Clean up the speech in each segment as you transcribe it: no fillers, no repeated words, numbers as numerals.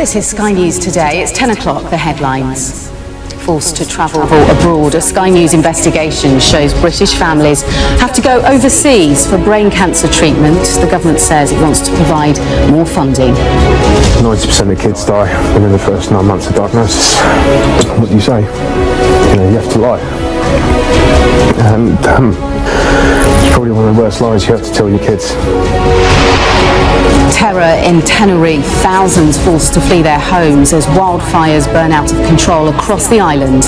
This is Sky News Today. It's 10 o'clock, the headlines. Forced to travel abroad, a Sky News investigation shows British families have to go overseas for brain cancer treatment. The government says it wants to provide more funding. 90% of kids die within the first 9 months of diagnosis. What do you say? You have to lie. And it's probably one of the worst lies you have to tell your kids. Terror in Tenerife, thousands forced to flee their homes as wildfires burn out of control across the island.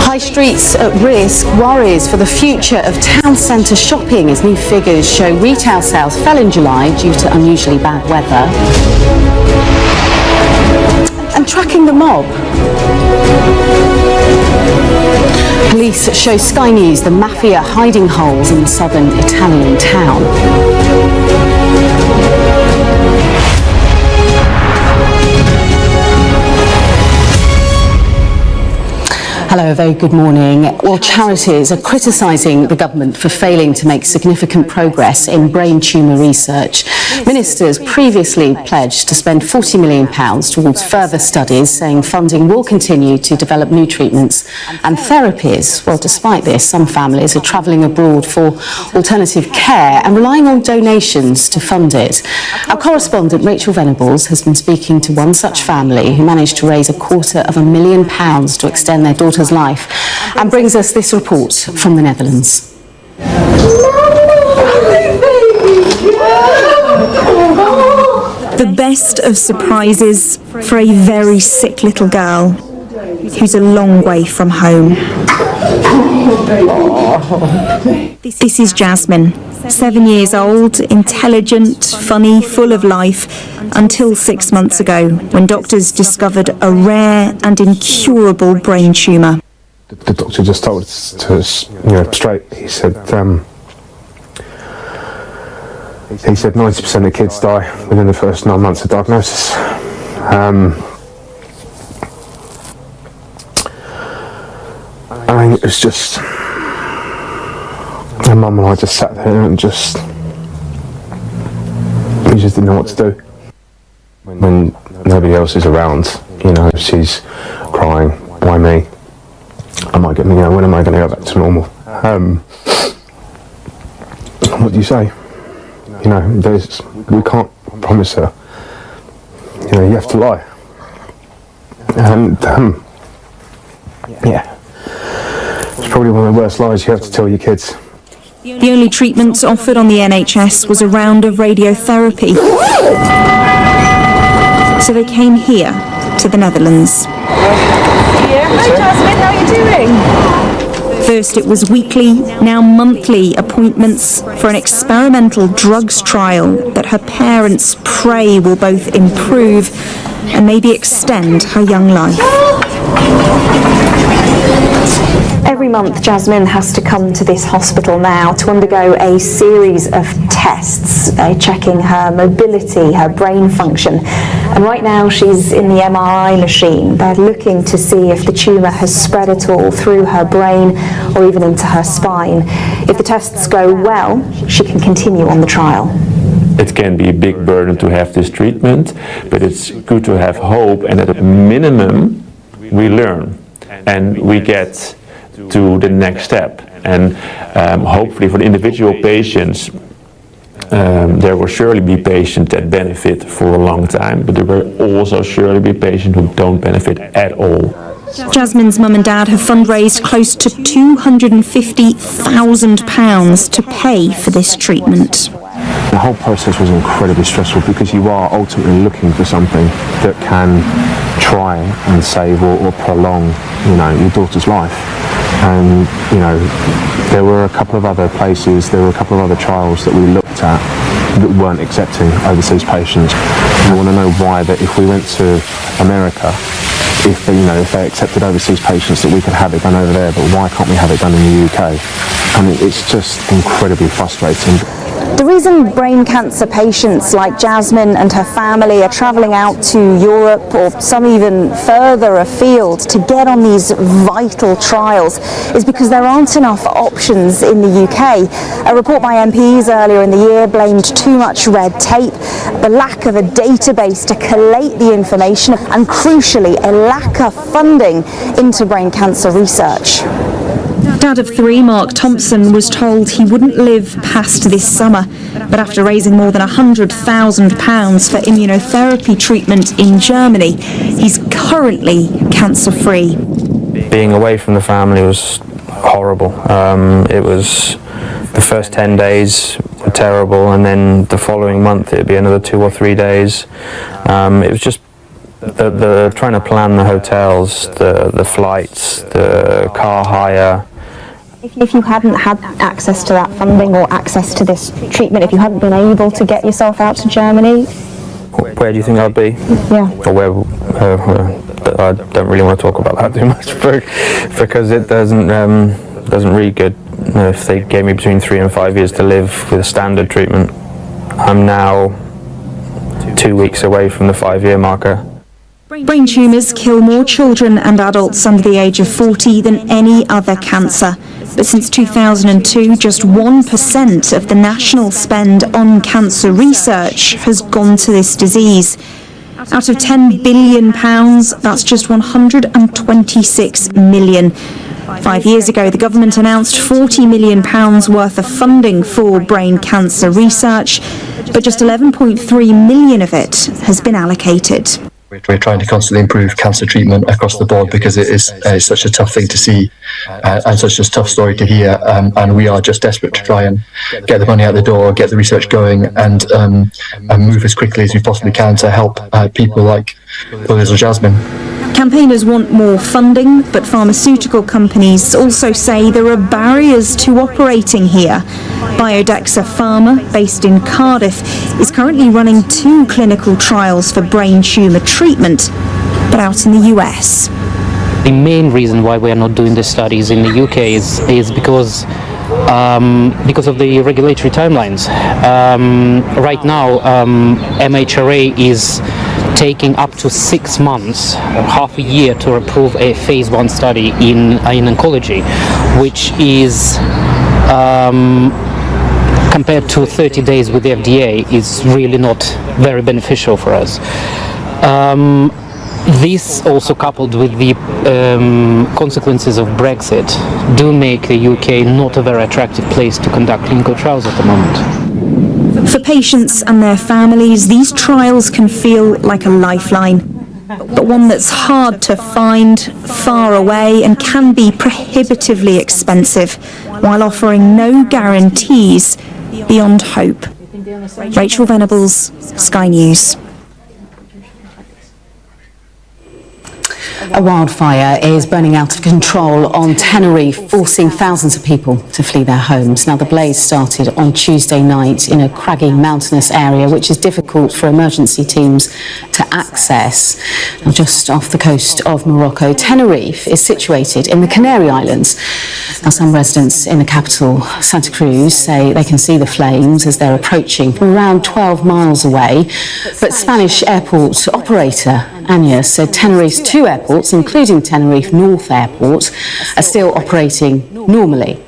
High streets at risk, worries for the future of town centre shopping as new figures show retail sales fell in July due to unusually bad weather. And tracking the mob. Police show Sky News the mafia hiding holes in the southern Italian town. Hello, a very good morning. Well, charities are criticising the government for failing to make significant progress in brain tumour research. Ministers previously pledged to spend £40 million towards further studies, saying funding will continue to develop new treatments and therapies. Well, despite this, some families are travelling abroad for alternative care and relying on donations to fund it. Our correspondent Rachel Venables has been speaking to one such family who managed to raise £250,000 to extend their daughter's life and brings us this report from the Netherlands. The best of surprises for a very sick little girl who's a long way from home. This is Jasmine, 7 years old, intelligent, funny, full of life, until 6 months ago when doctors discovered a rare and incurable brain tumour. The doctor just told us to straight. He said 90% of kids die within the first 9 months of diagnosis. I mean, it was just, my mum and I just sat there and we just didn't know what to do. When nobody else is around, she's crying, why me? When am I going to go back to normal? What do you say? We can't promise her. You have to lie. And, it's probably one of the worst lies you have to tell your kids. The only treatment offered on the NHS was a round of radiotherapy. So they came here, to the Netherlands. Hi Jasmine, how are you doing? First it was weekly, now monthly appointments for an experimental drugs trial that her parents pray will both improve and maybe extend her young life. Every month Jasmine has to come to this hospital now to undergo a series of tests, checking her mobility, her brain function. And right now she's in the MRI machine. They're looking to see if the tumour has spread at all through her brain or even into her spine. If the tests go well, she can continue on the trial. It can be a big burden to have this treatment, but it's good to have hope, and at a minimum we learn and we get to the next step. And hopefully for the individual patients, there will surely be patients that benefit for a long time, but there will also surely be patients who don't benefit at all. Jasmine's mum and dad have fundraised close to £250,000 to pay for this treatment. The whole process was incredibly stressful because you are ultimately looking for something that can try and save or prolong, your daughter's life. And, there were a couple of other places, there were a couple of other trials that we looked at that weren't accepting overseas patients. We want to know why that if we went to America, if they accepted overseas patients, that we could have it done over there, but why can't we have it done in the UK? And it's just incredibly frustrating. The reason brain cancer patients like Jasmine and her family are travelling out to Europe or some even further afield to get on these vital trials is because there aren't enough options in the UK. A report by MPs earlier in the year blamed too much red tape, the lack of a database to collate the information, and crucially a lack of funding into brain cancer research. Dad of 3, Mark Thompson, was told he wouldn't live past this summer, but after raising more than £100,000 for immunotherapy treatment in Germany, he's currently cancer-free. Being away from the family was horrible. It was the first 10 days were terrible, and then the following month it'd be another 2 or 3 days. It was just the trying to plan the hotels, the flights, the car hire. If you hadn't had access to that funding or access to this treatment, if you hadn't been able to get yourself out to Germany, where do you think I'd be? Yeah. Or where? I don't really want to talk about that too much because it doesn't read good. If they gave me between 3 and 5 years to live with a standard treatment, I'm now 2 weeks away from the 5-year marker. Brain tumours kill more children and adults under the age of 40 than any other cancer. But since 2002, just 1% of the national spend on cancer research has gone to this disease. Out of £10 billion, that's just 126 million. 5 years ago, the government announced £40 million worth of funding for brain cancer research, but just 11.3 million of it has been allocated. We're trying to constantly improve cancer treatment across the board because it is such a tough thing to see and such a tough story to hear, and we are just desperate to try and get the money out the door, get the research going, and move as quickly as we possibly can to help people like Liz or Jasmine. Campaigners want more funding, but pharmaceutical companies also say there are barriers to operating here. Biodexa Pharma, based in Cardiff, is currently running 2 clinical trials for brain tumour treatment, but out in the US. The main reason why we are not doing the studies in the UK is because of the regulatory timelines. Right now, MHRA is taking up to 6 months, half a year, to approve a phase 1 study in oncology, which is compared to 30 days with the FDA is really not very beneficial for us. This also, coupled with the consequences of Brexit, do make the UK not a very attractive place to conduct clinical trials at the moment. For patients and their families, these trials can feel like a lifeline, but one that's hard to find, far away, and can be prohibitively expensive, while offering no guarantees beyond hope. Rachel Venables, Sky News. A wildfire is burning out of control on Tenerife, forcing thousands of people to flee their homes. Now, the blaze started on Tuesday night in a craggy mountainous area, which is difficult for emergency teams to access. Now, just off the coast of Morocco, Tenerife is situated in the Canary Islands. Now, some residents in the capital, Santa Cruz, say they can see the flames as they're approaching from around 12 miles away. But Spanish airport operator Anya said Tenerife's 2 airports, including Tenerife North Airport, are still operating normally.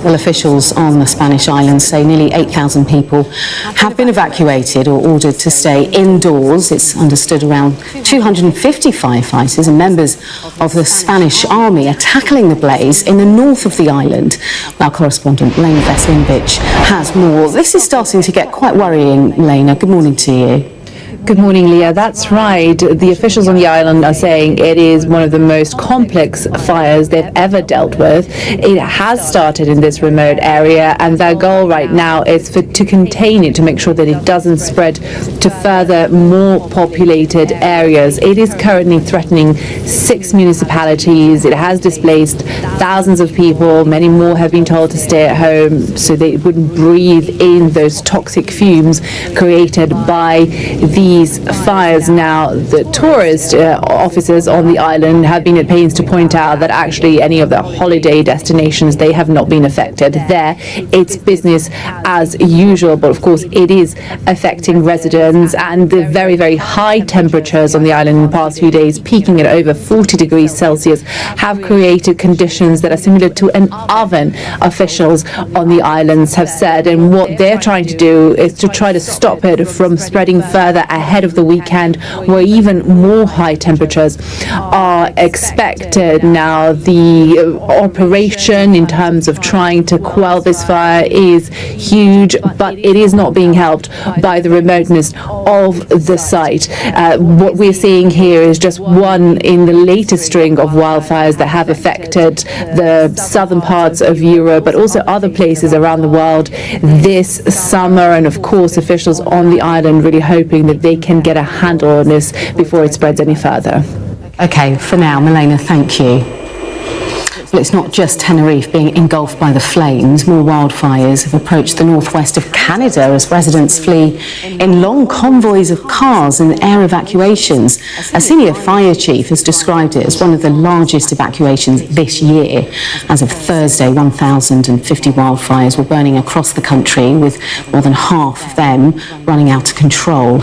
Well, officials on the Spanish islands say nearly 8,000 people have been evacuated or ordered to stay indoors. It's understood around 250 firefighters and members of the Spanish army are tackling the blaze in the north of the island. Our correspondent Lena Veselinvich has more. This is starting to get quite worrying, Lena. Good morning to you. Good morning, Leah. That's right. The officials on the island are saying it is one of the most complex fires they've ever dealt with. It has started in this remote area, and their goal right now is to contain it, to make sure that it doesn't spread to further, more populated areas. It is currently threatening 6 municipalities. It has displaced thousands of people. Many more have been told to stay at home so they wouldn't breathe in those toxic fumes created by the these fires. Now, the tourist officers on the island have been at pains to point out that actually any of the holiday destinations, they have not been affected. There, it's business as usual, but of course it is affecting residents, and the very, very high temperatures on the island in the past few days, peaking at over 40 degrees Celsius, have created conditions that are similar to an oven, officials on the islands have said. And what they're trying to do is to try to stop it from spreading further ahead of the weekend, where even more high temperatures are expected. Now, the operation in terms of trying to quell this fire is huge, but it is not being helped by the remoteness of the site. What we're seeing here is just one in the latest string of wildfires that have affected the southern parts of Europe, but also other places around the world this summer. And of course, officials on the island really hoping that they can get a handle on this before it spreads any further. Okay, for now, Milena, thank you. Well, it's not just Tenerife being engulfed by the flames. More wildfires have approached the northwest of Canada as residents flee in long convoys of cars and air evacuations. A senior fire chief has described it as one of the largest evacuations this year. As of Thursday, 1,050 wildfires were burning across the country, with more than half of them running out of control.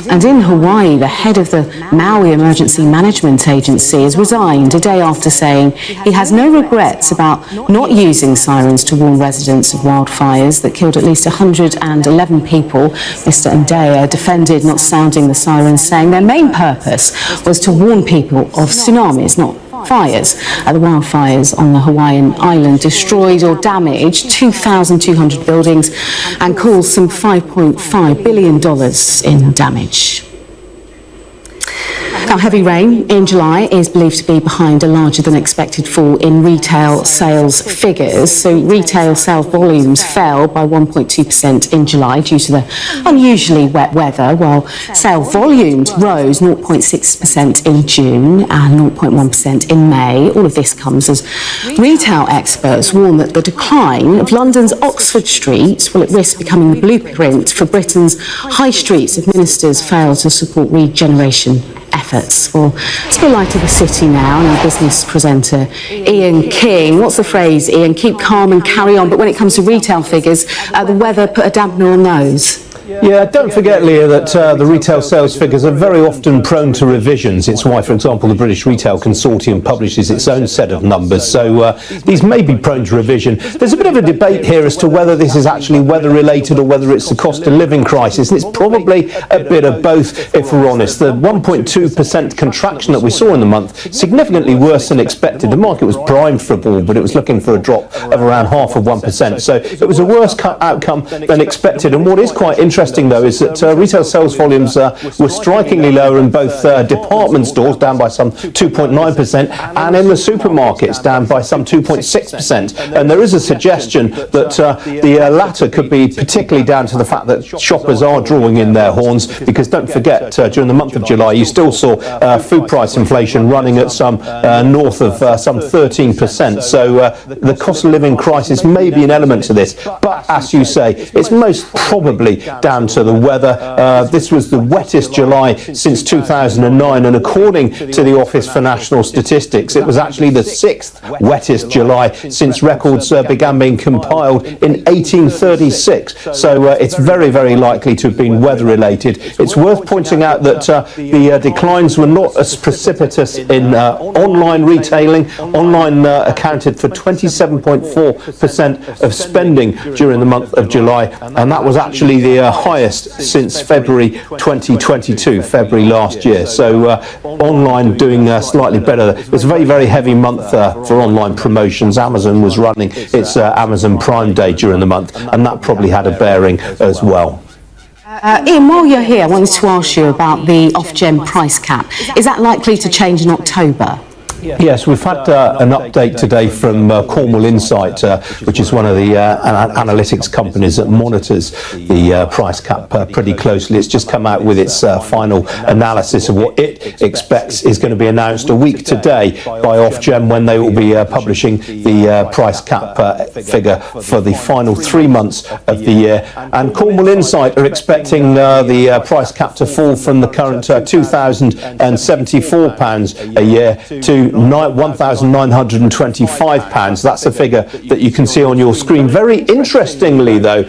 And in Hawaii, the head of the Maui Emergency Management Agency has resigned a day after saying he has no regrets about not using sirens to warn residents of wildfires that killed at least 111 people. Mr. Ndea defended not sounding the sirens, saying their main purpose was to warn people of tsunamis, not fires. The wildfires on the Hawaiian island destroyed or damaged 2,200 buildings and caused some $5.5 billion in damage. Now, heavy rain in July is believed to be behind a larger than expected fall in retail sales figures. So retail sales volumes fell by 1.2% in July due to the unusually wet weather, while sale volumes rose 0.6% in June and 0.1% in May. All of this comes as retail experts warn that the decline of London's Oxford Street will at risk becoming the blueprint for Britain's high streets if ministers fail to support regeneration efforts. Well, let's go light to the city now, and our business presenter Ian King. What's the phrase, Ian? Keep calm and carry on. But when it comes to retail figures, the weather put a dampener on those. Yeah, don't forget, Leah, that the retail sales figures are very often prone to revisions. It's why, for example, the British Retail Consortium publishes its own set of numbers. So these may be prone to revision. There's a bit of a debate here as to whether this is actually weather-related or whether it's the cost of living crisis. And it's probably a bit of both, if we're honest. The 1.2% contraction that we saw in the month, significantly worse than expected. The market was primed for a ball, but it was looking for a drop of around 0.5%. So it was a worse outcome than expected. And what is quite interesting, though, is that retail sales volumes were strikingly lower in both department stores, down by some 2.9%, and in the supermarkets, down by some 2.6%. And there is a suggestion that the latter could be particularly down to the fact that shoppers are drawing in their horns, because don't forget, during the month of July, you still saw food price inflation running at some north of some 13%. So the cost of living crisis may be an element to this, but as you say, it's most probably down to the weather. This was the wettest July since 2009, and according to the Office for National Statistics, it was actually the 6th wettest July since records began being compiled in 1836. So it's very, very likely to have been weather-related. It's worth pointing out that the declines were not as precipitous in online retailing. Online accounted for 27.4% of spending during the month of July, and that was actually the highest since February 2022, February last year. So online doing slightly better. It was a very, very heavy month for online promotions. Amazon was running its Amazon Prime Day during the month, and that probably had a bearing as well. Ian, while you're here, I wanted to ask you about the Ofgem price cap. Is that likely to change in October? Yes, we've had an update today from Cornwall Insight, which is one of the analytics companies that monitors the price cap pretty closely. It's just come out with its final analysis of what it expects is going to be announced a week today by Ofgem, when they will be publishing the price cap figure for the final 3 months of the year. And Cornwall Insight are expecting the price cap to fall from the current £2,074 a year to £1,925. That's a figure that you can see on your screen. Very interestingly, though,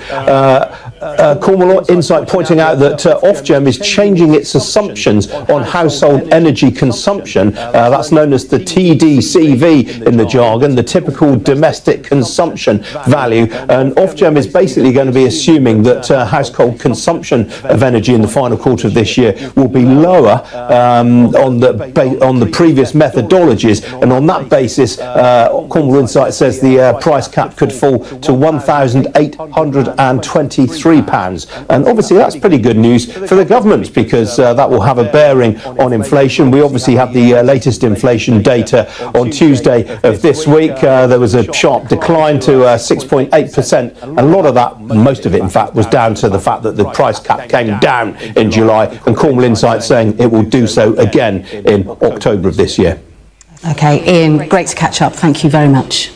Cornwall Insight pointing out that Ofgem is changing its assumptions on household energy consumption. That's known as the TDCV in the jargon, the typical domestic consumption value. And Ofgem is basically going to be assuming that household consumption of energy in the final quarter of this year will be lower on the previous methodologies, and on that basis Cornwall Insight says the price cap could fall to £1,823, and obviously that's pretty good news for the government, because that will have a bearing on inflation. We obviously have the latest inflation data on Tuesday of this week. There was a sharp decline to 6.8%. A lot of that, most of it in fact, was down to the fact that the price cap came down in July, and Cornwall Insight saying it will do so again in October of this year. OK, Ian, great to catch up. Thank you very much.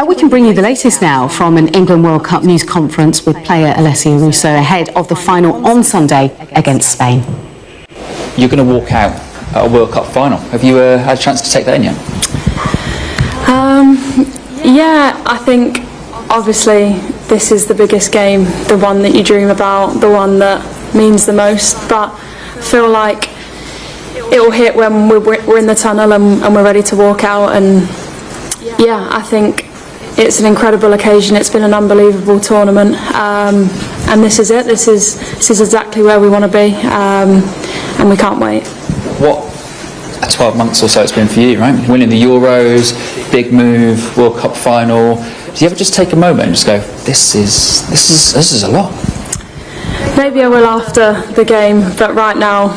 We can bring you the latest now from an England World Cup news conference with player Alessia Russo ahead of the final on Sunday against Spain. You're going to walk out at a World Cup final. Have you had a chance to take that in yet? Yeah, I think obviously this is the biggest game, the one that you dream about, the one that means the most, but I feel like it will hit when we're in the tunnel and we're ready to walk out. And yeah, I think it's an incredible occasion. It's been an unbelievable tournament, and this is it. This is exactly where we want to be, and we can't wait. What 12 months or so it's been for you, right? Winning the Euros, big move, World Cup final. Do you ever just take a moment and just go, this is a lot? Maybe I will after the game, but right now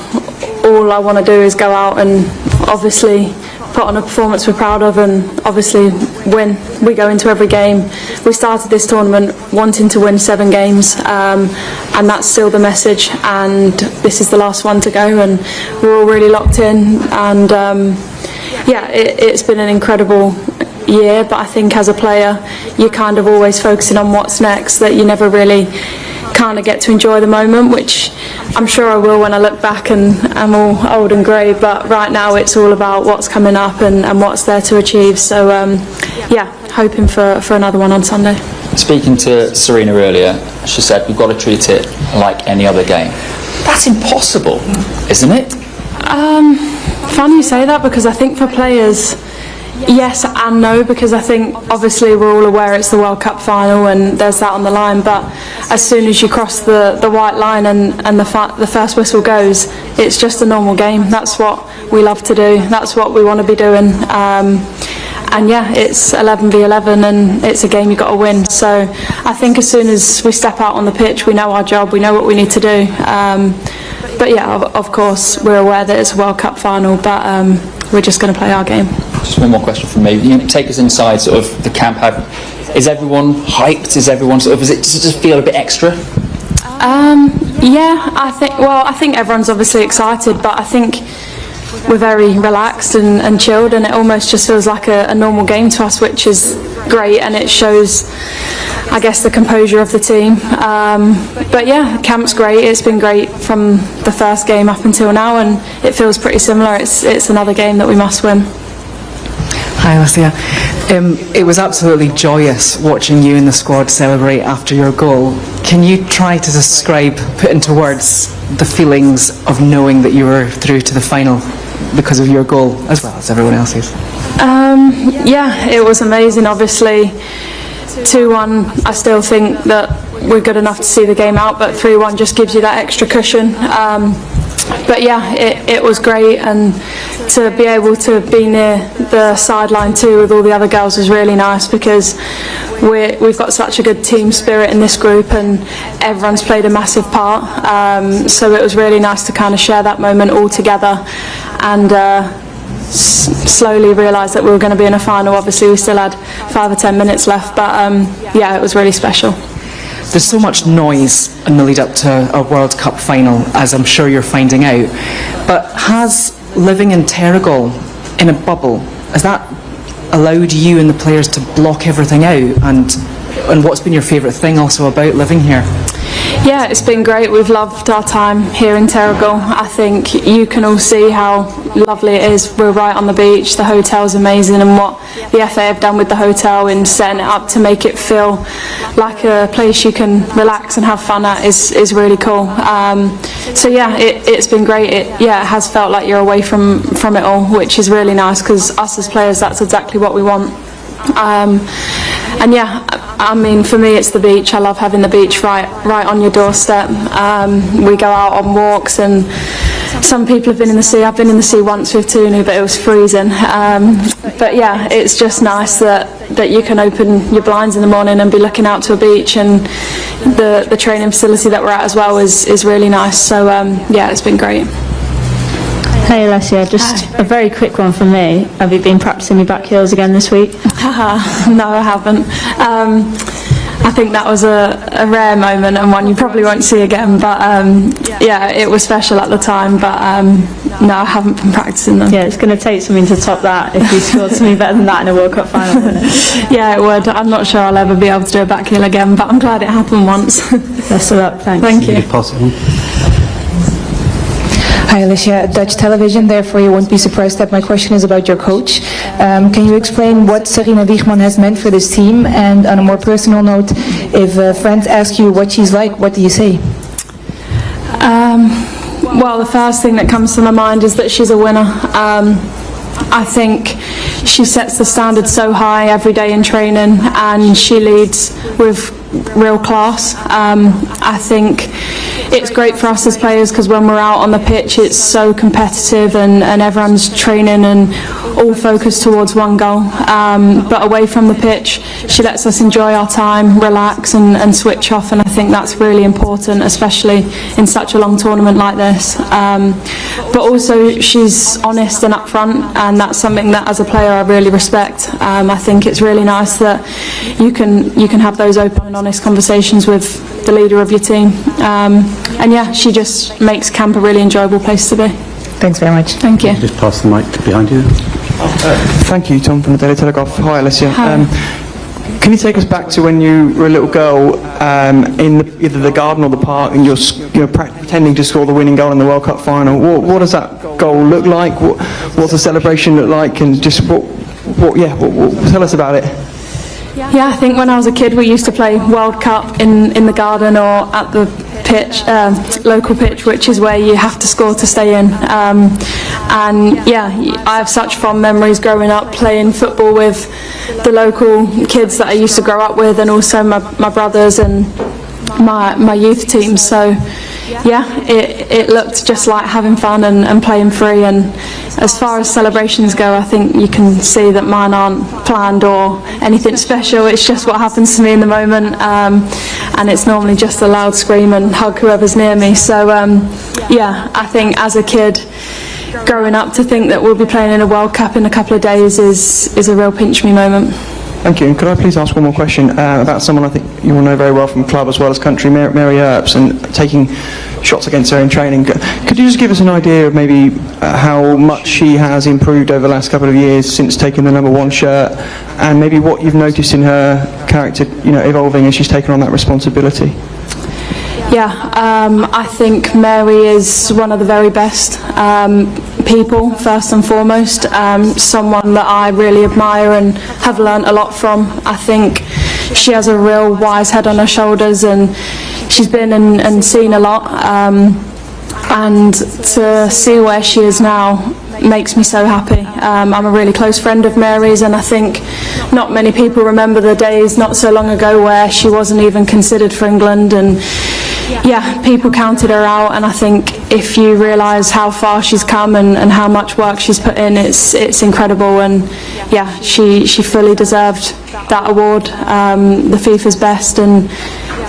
all I want to do is go out and obviously put on a performance we're proud of, and obviously win. We go into every game. We started this tournament wanting to win 7 games, and that's still the message, and this is the last one to go, and we're all really locked in. And yeah, it's been an incredible year, but I think as a player you're kind of always focusing on what's next, that you never really kind of get to enjoy the moment, which I'm sure I will when I look back and I'm all old and grey, but right now it's all about what's coming up and what's there to achieve. So yeah, hoping for another one on Sunday. Speaking to Serena earlier, she said we've got to treat it like any other game. That's impossible, isn't it? Funny you say that, because I think for players, yes and no, because I think obviously we're all aware it's the World Cup final and there's that on the line, but as soon as you cross the white line and the first whistle goes, it's just a normal game. That's what we love to do, that's what we want to be doing, and yeah, it's 11v11 and it's a game you've got to win. So I think as soon as we step out on the pitch, we know our job, we know what we need to do, but yeah, of course we're aware that it's a World Cup final, but we're just going to play our game. Just one more question from me. You take us inside sort of the camp. Is everyone hyped? Is everyone sort of? Does it just feel a bit extra? Yeah, I think everyone's obviously excited, but I think we're very relaxed and chilled, and it almost just feels like a normal game to us, which is great, and it shows, I guess, the composure of the team. But yeah, camp's great. It's been great from the first game up until now, and it feels pretty similar. It's another game that we must win. Hi Alessia. It was absolutely joyous watching you and the squad celebrate after your goal. Can you try to describe, put into words, the feelings of knowing that you were through to the final because of your goal, as well as everyone else's? Yeah, it was amazing. Obviously 2-1, I still think that we're good enough to see the game out, but 3-1 just gives you that extra cushion. But yeah, it was great, and to be able to be near the sideline too with all the other girls was really nice, because we've got such a good team spirit in this group and everyone's played a massive part, so it was really nice to kind of share that moment all together. And slowly realised that we were going to be in a final. Obviously we still had 5 or 10 minutes left, but yeah, it was really special. There's so much noise in the lead up to a World Cup final, as I'm sure you're finding out, but has living in Terrigal in a bubble, has that allowed you and the players to block everything out, and what's been your favourite thing also about living here? Yeah, it's been great. We've loved our time here in Terrigal. I think you can all see how lovely it is. We're right on the beach, the hotel's amazing, and what the FA have done with the hotel in setting it up to make it feel like a place you can relax and have fun at is really cool. So yeah, it's been great. It has felt like you're away from it all, which is really nice, because us as players, that's exactly what we want. And yeah, I mean, for me it's the beach. I love having the beach right on your doorstep. We go out on walks, and some people have been in the sea. I've been in the sea once with Tunu, but it was freezing. But yeah, it's just nice that you can open your blinds in the morning and be looking out to a beach, and the training facility that we're at as well is really nice. So yeah, it's been great. Hey Alessia, just a very quick one from me. Have you been practicing your back heels again this week? No, I haven't. I think that was a rare moment, and one you probably won't see again, but yeah, it was special at the time, but no, I haven't been practicing them. Yeah, it's going to take something to top that if you scored something better than that in a World Cup final, wouldn't it? Yeah, it would. I'm not sure I'll ever be able to do a back heel again, but I'm glad it happened once. Best of luck, thanks. Thank you. Possible. Hi Alicia, Dutch television, therefore you won't be surprised that my question is about your coach. Can you explain what Sarina Wiegman has meant for this team? And on a more personal note, if friends ask you what she's like, what do you say? Well, the first thing that comes to my mind is that she's a winner. I think she sets the standard so high every day in training, and she leads with real class. I think it's great for us as players, because when we're out on the pitch it's so competitive, and everyone's training and all focused towards one goal, but away from the pitch she lets us enjoy our time, relax and switch off, and I think that's really important, especially in such a long tournament like this. But also she's honest and upfront, and that's something that as a player I really respect. I think it's really nice that you can have those open and honest conversations with the leader of your team. And yeah, she just makes camp a really enjoyable place to be. Thanks very much. Thank you. Just pass the mic behind you. Thank you, Tom from the Daily Telegraph. Hi, Alicia. Hi. Can you take us back to when you were a little girl in either the garden or the park, and you're pretending to score the winning goal in the World Cup final? What does that goal look like? What's the celebration look like? And just what tell us about it. Yeah, I think when I was a kid we used to play World Cup in the garden or at the pitch, local pitch, which is where you have to score to stay in. And yeah, I have such fond memories growing up playing football with the local kids that I used to grow up with, and also my brothers and my youth team. So yeah, it looked just like having fun and playing free. And as far as celebrations go, I think you can see that mine aren't planned or anything special. It's just what happens to me in the moment, and it's normally just a loud scream and hug whoever's near me. So yeah, I think as a kid growing up, to think that we'll be playing in a World Cup in a couple of days is a real pinch me moment. Thank you. And could I please ask one more question about someone I think you will know very well from club as well as country, Mary Earps, and taking shots against her in training. Could you just give us an idea of maybe how much she has improved over the last couple of years since taking the #1 shirt, and maybe what you've noticed in her character, evolving as she's taken on that responsibility? Yeah, I think Mary is one of the very best people, first and foremost. Someone that I really admire and have learnt a lot from. I think she has a real wise head on her shoulders, and she's been and seen a lot. And to see where she is now makes me so happy. I'm a really close friend of Mary's, and I think not many people remember the days not so long ago where she wasn't even considered for England, and yeah, people counted her out. And I think if you realise how far she's come and how much work she's put in, it's incredible. And yeah, she fully deserved that award, the FIFA's best. And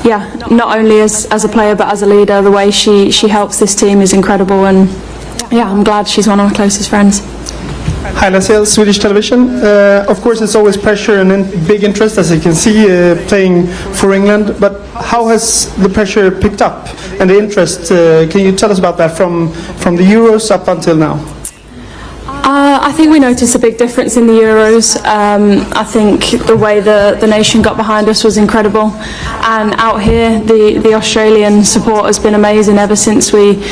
yeah, not only as a player but as a leader, the way she helps this team is incredible. And yeah, I'm glad she's one of my closest friends. Hi, Lassell, Swedish television. Of course, it's always pressure and big interest, as you can see, playing for England. But how has the pressure picked up and the interest? Can you tell us about that from the Euros up until now? I think we noticed a big difference in the Euros. I think the way the nation got behind us was incredible, and out here the Australian support has been amazing ever since we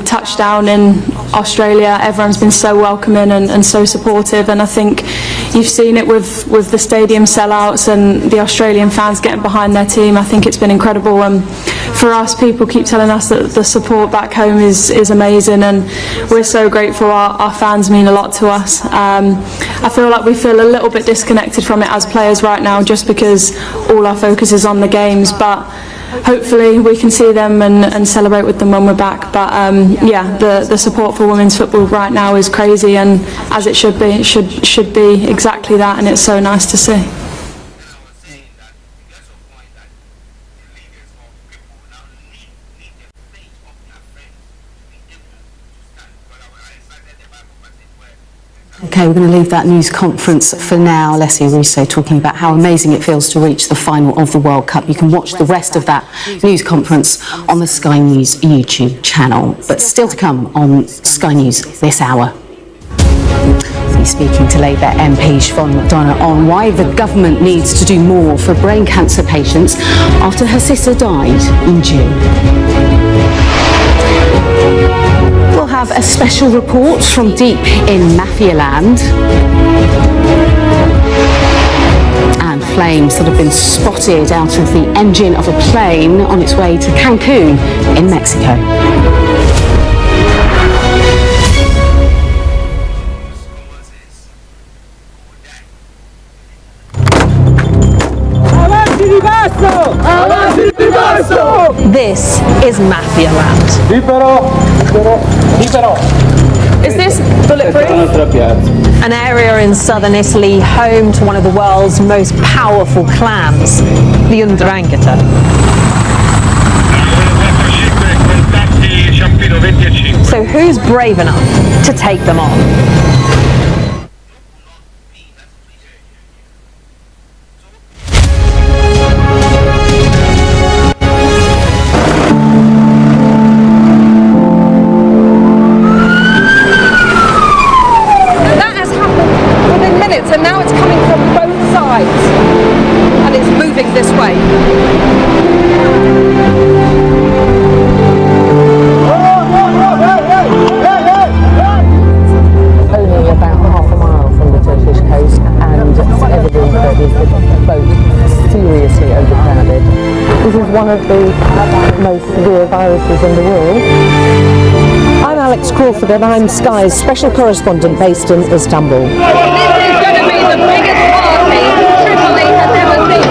touched down in Australia. Everyone's been so welcoming and so supportive, and I think you've seen it with the stadium sellouts and the Australian fans getting behind their team. I think it's been incredible, and for us, people keep telling us that the support back home is amazing, and we're so grateful. Our fans mean a lot to us. I feel like we feel a little bit disconnected from it as players right now, just because all our focus is on the games, but hopefully we can see them and celebrate with them when we're back. But yeah, the support for women's football right now is crazy, and as it should be, it should be exactly that, and it's so nice to see. Okay, we're going to leave that news conference for now. Leslie Russo talking about how amazing it feels to reach the final of the World Cup. You can watch the rest of that news conference on the Sky News YouTube channel. But still to come on Sky News this hour. He's speaking to Labour MP Siobhan McDonough on why the government needs to do more for brain cancer patients after her sister died in June. We'll have a special report from deep in Mafia land. And flames that have been spotted out of the engine of a plane on its way to Cancun in Mexico. This is Mafia land. Is this bulletproof? An area in southern Italy home to one of the world's most powerful clans, the 'Ndrangheta. So who's brave enough to take them on? And now it's coming from both sides, and it's moving this way. Only about half a mile from the Turkish coast, and it's evident that the boat seriously overcrowded. This is one of the most severe viruses in the world. I'm Alex Crawford, and I'm Sky's special correspondent based in Istanbul. The biggest party Tripoli has ever seen.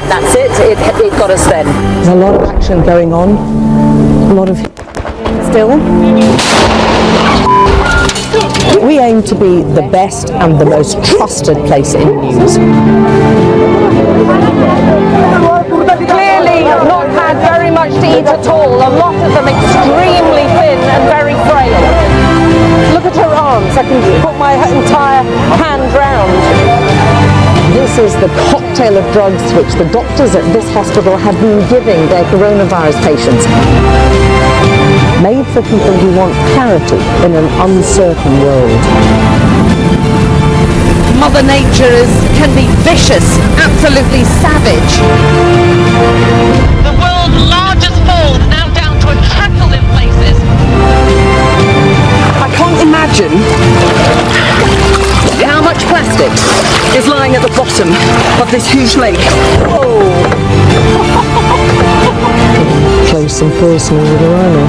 That's it got us then. There's a lot of action going on, a lot of still. We aim to be the best and the most trusted place in news. Clearly not had very much to eat at all, a lot of them extremely thin and very frail. Look at her arms, I can put my entire hand round. This is the cocktail of drugs which the doctors at this hospital have been giving their coronavirus patients. Made for people who want clarity in an uncertain world. Mother Nature can be vicious, absolutely savage. The world's largest fall now down to a trickle in places. I can't imagine how much plastic is lying at the bottom of this huge lake. Oh. Close and personal with Rana.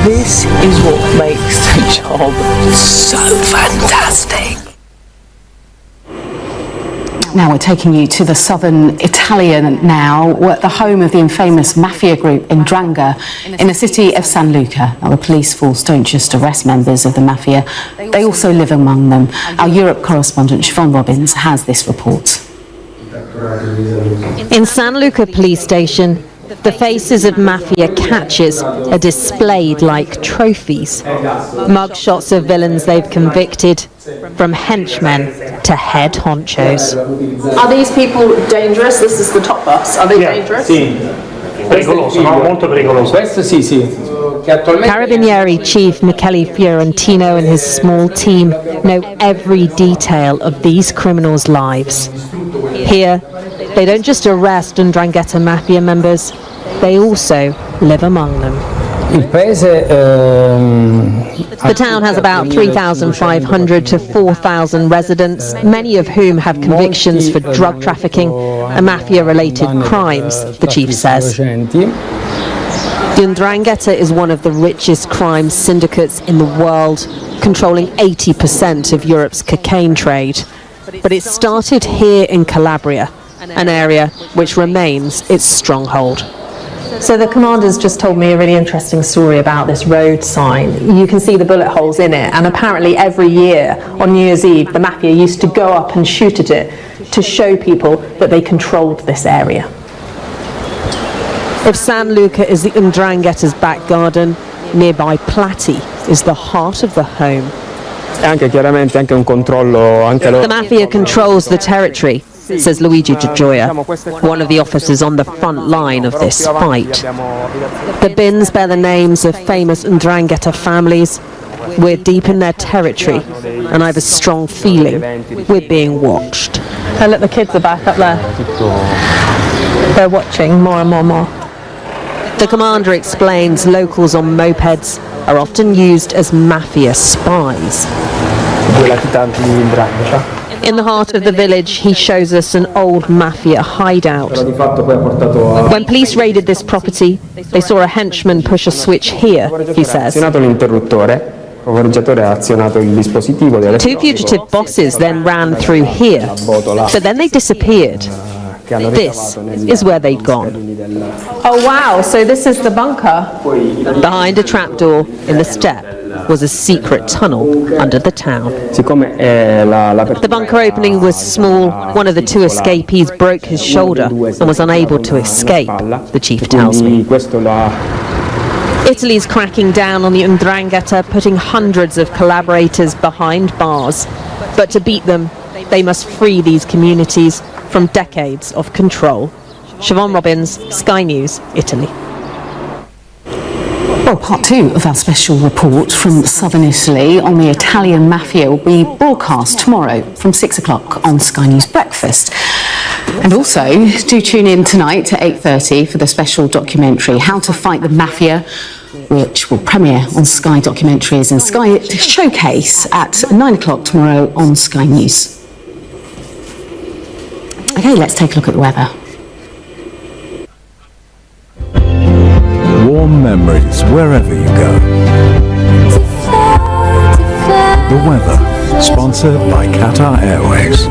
This is what makes the job so fantastic. Now we're taking you to the southern Italian now, the home of the infamous mafia group 'Ndrangheta in the city of San Luca. Now the police force don't just arrest members of the mafia, they also live among them. Our Europe correspondent Siobhan Robbins has this report. In San Luca police station, The faces of mafia catches are displayed like trophies. Mugshots of villains they've convicted, from henchmen to head honchos. Are these people dangerous? This is the top boss. Are they dangerous? Sì, pericoloso, no? Molto pericoloso. Questo sì, sì. Carabinieri Chief Michele Fiorentino and his small team know every detail of these criminals' lives. Here, they don't just arrest 'Ndrangheta mafia members, they also live among them. The town has about 3,500 to 4,000 residents, many of whom have convictions for drug trafficking and mafia-related crimes, the chief says. The 'Ndrangheta is one of the richest crime syndicates in the world, controlling 80% of Europe's cocaine trade. But it started here in Calabria, an area which remains its stronghold. So the commander's just told me a really interesting story about this road sign. You can see the bullet holes in it, and apparently every year on New Year's Eve the mafia used to go up and shoot at it to show people that they controlled this area. If San Luca is the 'Ndrangheta's back garden, nearby Plati is the heart of the home. The mafia controls the territory, says Luigi Gioia, one of the officers on the front line of this fight. The bins bear the names of famous 'Ndrangheta families. We're deep in their territory, and I have a strong feeling we're being watched. Oh, look, the kids are back up there. They're watching more and more and more. The commander explains locals on mopeds are often used as mafia spies. In the heart of the village, he shows us an old mafia hideout. When police raided this property, they saw a henchman push a switch here, he says. Two fugitive bosses then ran through here, but then they disappeared. This is where they'd gone. Oh wow, so this is the bunker. Behind a trapdoor in the step was a secret tunnel under the town. The bunker opening was small. One of the two escapees broke his shoulder and was unable to escape, the chief tells me. Italy's cracking down on the 'Ndrangheta, putting hundreds of collaborators behind bars. But to beat them, they must free these communities from decades of control. Siobhan Robbins, Sky News, Italy. Well, part two of our special report from southern Italy on the Italian mafia will be broadcast tomorrow from 6 o'clock on Sky News Breakfast. And also, do tune in tonight at 8:30 for the special documentary, How to Fight the Mafia, which will premiere on Sky Documentaries and Sky Showcase at 9 o'clock tomorrow on Sky News. Okay, let's take a look at the weather. Warm memories wherever you go. The weather, sponsored by Qatar Airways.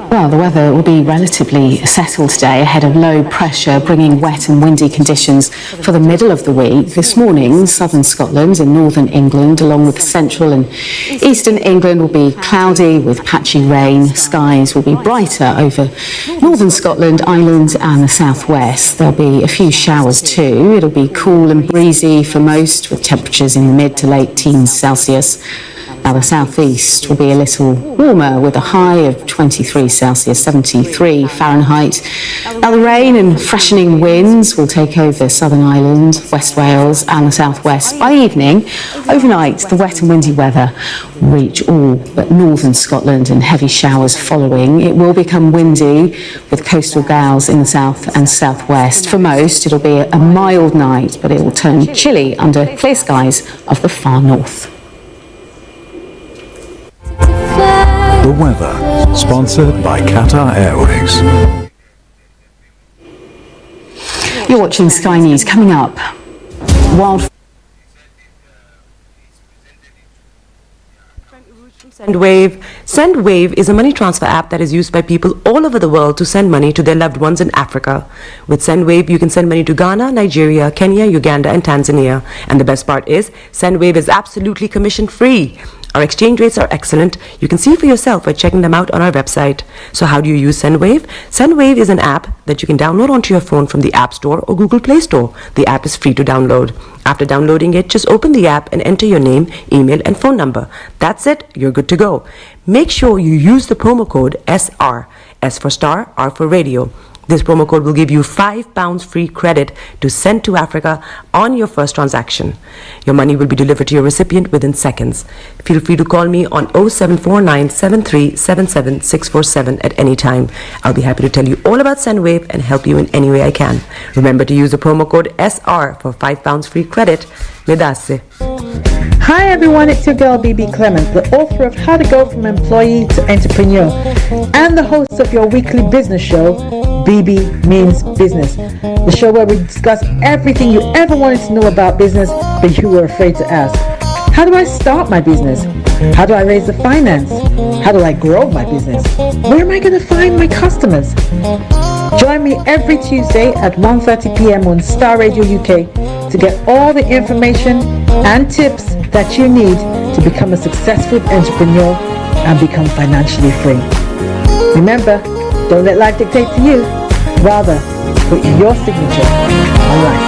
Well, the weather will be relatively settled today ahead of low pressure bringing wet and windy conditions for the middle of the week. This morning, southern Scotland and northern England, along with central and eastern England, will be cloudy with patchy rain. Skies will be brighter over northern Scotland, Ireland and the southwest. There'll be a few showers too. It'll be cool and breezy for most, with temperatures in the mid to late teens Celsius. Now the southeast will be a little warmer with a high of 23 Celsius, 73 Fahrenheit. Now the rain and freshening winds will take over Southern Ireland, West Wales and the southwest. By evening, overnight, the wet and windy weather will reach all but northern Scotland and heavy showers following. It will become windy with coastal gales in the south and southwest. For most, it'll be a mild night, but it will turn chilly under clear skies of the far north. The weather, sponsored by Qatar Airways. You're watching Sky News. Coming up, SendWave. SendWave is a money transfer app that is used by people all over the world to send money to their loved ones in Africa. With SendWave, you can send money to Ghana, Nigeria, Kenya, Uganda, and Tanzania. And the best part is, SendWave is absolutely commission-free. Our exchange rates are excellent. You can see for yourself by checking them out on our website. So how do you use SendWave? SendWave is an app that you can download onto your phone from the App Store or Google Play Store. The app is free to download. After downloading it, just open the app and enter your name, email, and phone number. That's it. You're good to go. Make sure you use the promo code SR. S for Starr, R for Radio. This promo code will give you £5 free credit to send to Africa on your first transaction. Your money will be delivered to your recipient within seconds. Feel free to call me on 0749 7377 647 at any time. I'll be happy to tell you all about SendWave and help you in any way I can. Remember to use the promo code SR for £5 free credit. Medasse. Hi everyone, it's your girl BB Clement, the author of How to Go From Employee to Entrepreneur and the host of your weekly business show, BB Means Business, the show where we discuss everything you ever wanted to know about business but you were afraid to ask. How do I start my business? How do I raise the finance? How do I grow my business? Where am I going to find my customers? Join me every Tuesday at 1:30 p.m. on Starr Radio UK to get all the information and tips that you need to become a successful entrepreneur and become financially free. Remember, don't let life dictate to you. Rather, put your signature on life.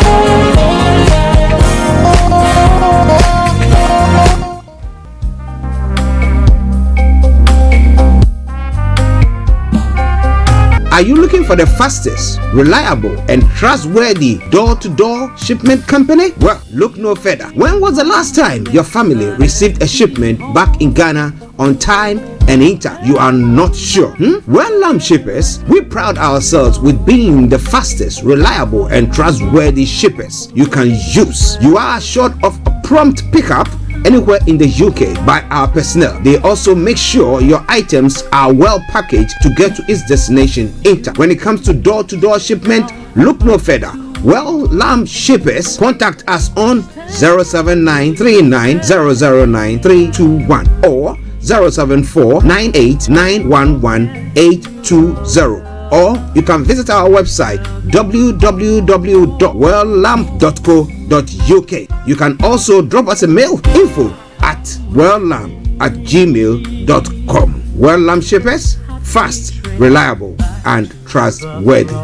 Are you looking for the fastest, reliable, and trustworthy door-to-door shipment company? Well, look no further. When was the last time your family received a shipment back in Ghana on time and in time? You are not sure? Well, Lamb Shippers, we pride ourselves with being the fastest, reliable, and trustworthy shippers you can use. You are assured of a prompt pickup anywhere in the UK by our personnel. They also make sure your items are well packaged to get to its destination in time. When it comes to door-to-door shipment, look no further. Well, Lamb Shippers, contact us on 07939009321 or 07498911820. Or you can visit our website www.welllamp.co.uk. You can also drop us a mail, info@welllamp@gmail.com. Well Lamp Shippers, fast, reliable, and trustworthy.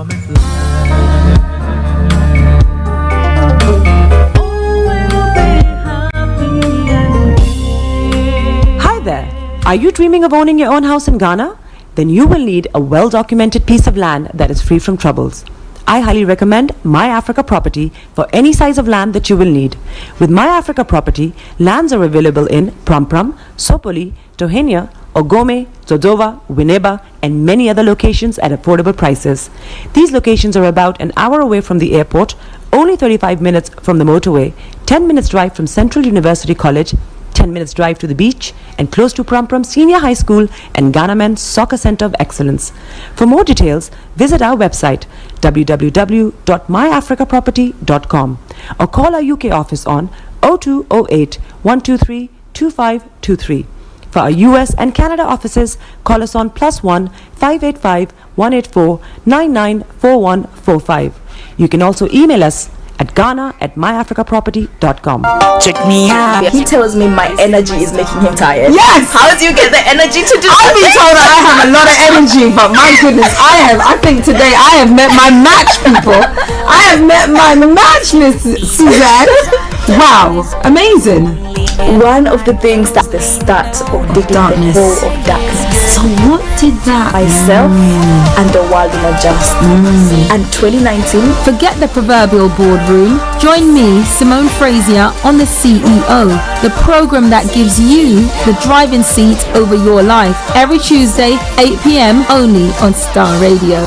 Hi there. Are you dreaming of owning your own house in Ghana? Then you will need a well-documented piece of land that is free from troubles. I highly recommend My Africa Property for any size of land that you will need. With My Africa Property, lands are available in Prampram, Sopoli, Tohenia, Ogome, Dodova, Winneba, and many other locations at affordable prices. These locations are about an hour away from the airport, only 35 minutes from the motorway, 10 minutes drive from Central University College, 10 minutes drive to the beach, and close to Prampram Senior High School and Ghana Men's Soccer Center of Excellence. For more details, visit our website www.myafricaproperty.com or call our UK office on 0208 123 2523. For our US and Canada offices, call us on +1 585 184 994145. You can also email us at ghana@myafricaproperty.com. Check me out. He tells me my energy is making him tired. Yes! How do you get the energy to do I've been told that I have a lot of energy, but my goodness, I think today I have met my match, people. I have met my match, Miss Suzanne. Wow, amazing. One of the things that's the start of the darkness. Of darkness. So what did that? Myself and the world in adjustment. And 2019. Forget the proverbial boardroom. Join me, Simone Frazier, on The CEO, the program that gives you the driving seat over your life. Every Tuesday, 8 p.m. only on Starr Radio.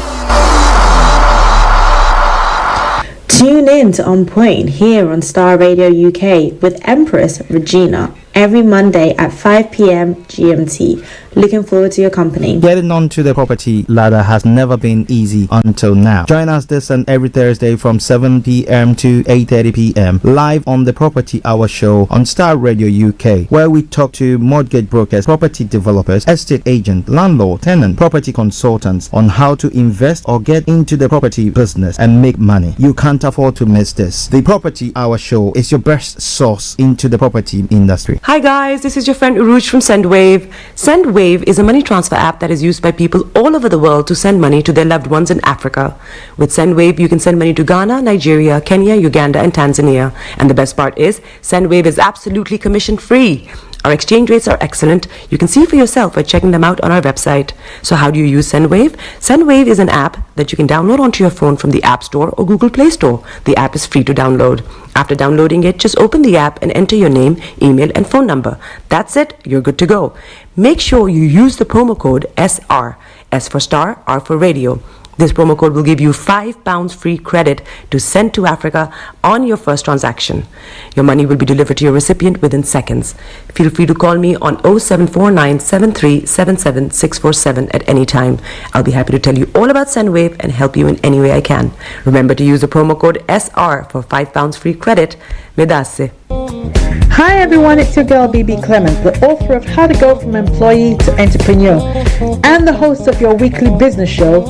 Tune in to On Point here on Starr Radio UK with Empress Regina every Monday at 5 p.m. GMT. Looking forward to your company. Getting onto the property ladder has never been easy until now. Join us this and every Thursday from 7 p.m. to 8:30 p.m. live on the Property Hour Show on Starr Radio UK, where we talk to mortgage brokers, property developers, estate agents, landlord, tenant, property consultants on how to invest or get into the property business and make money. You can't afford to miss this. The Property Hour Show is your best source into the property industry. Hi guys, this is your friend Uruj from SendWave. SendWave is a money transfer app that is used by people all over the world to send money to their loved ones in Africa. With SendWave, you can send money to Ghana, Nigeria, Kenya, Uganda, and Tanzania. And the best part is, SendWave is absolutely commission-free. Our exchange rates are excellent. You can see for yourself by checking them out on our website. So how do you use SendWave? SendWave is an app that you can download onto your phone from the App Store or Google Play Store. The app is free to download. After downloading it, just open the app and enter your name, email, and phone number. That's it. You're good to go. Make sure you use the promo code SR. S for Star, R for Radio. This promo code will give you £5 free credit to send to Africa on your first transaction. Your money will be delivered to your recipient within seconds. Feel free to call me on 0749 7377 647 at any time. I'll be happy to tell you all about SendWave and help you in any way I can. Remember to use the promo code SR for £5 free credit. Medasse. Hi everyone, it's your girl BB Clement, the author of How to Go from Employee to Entrepreneur and the host of your weekly business show,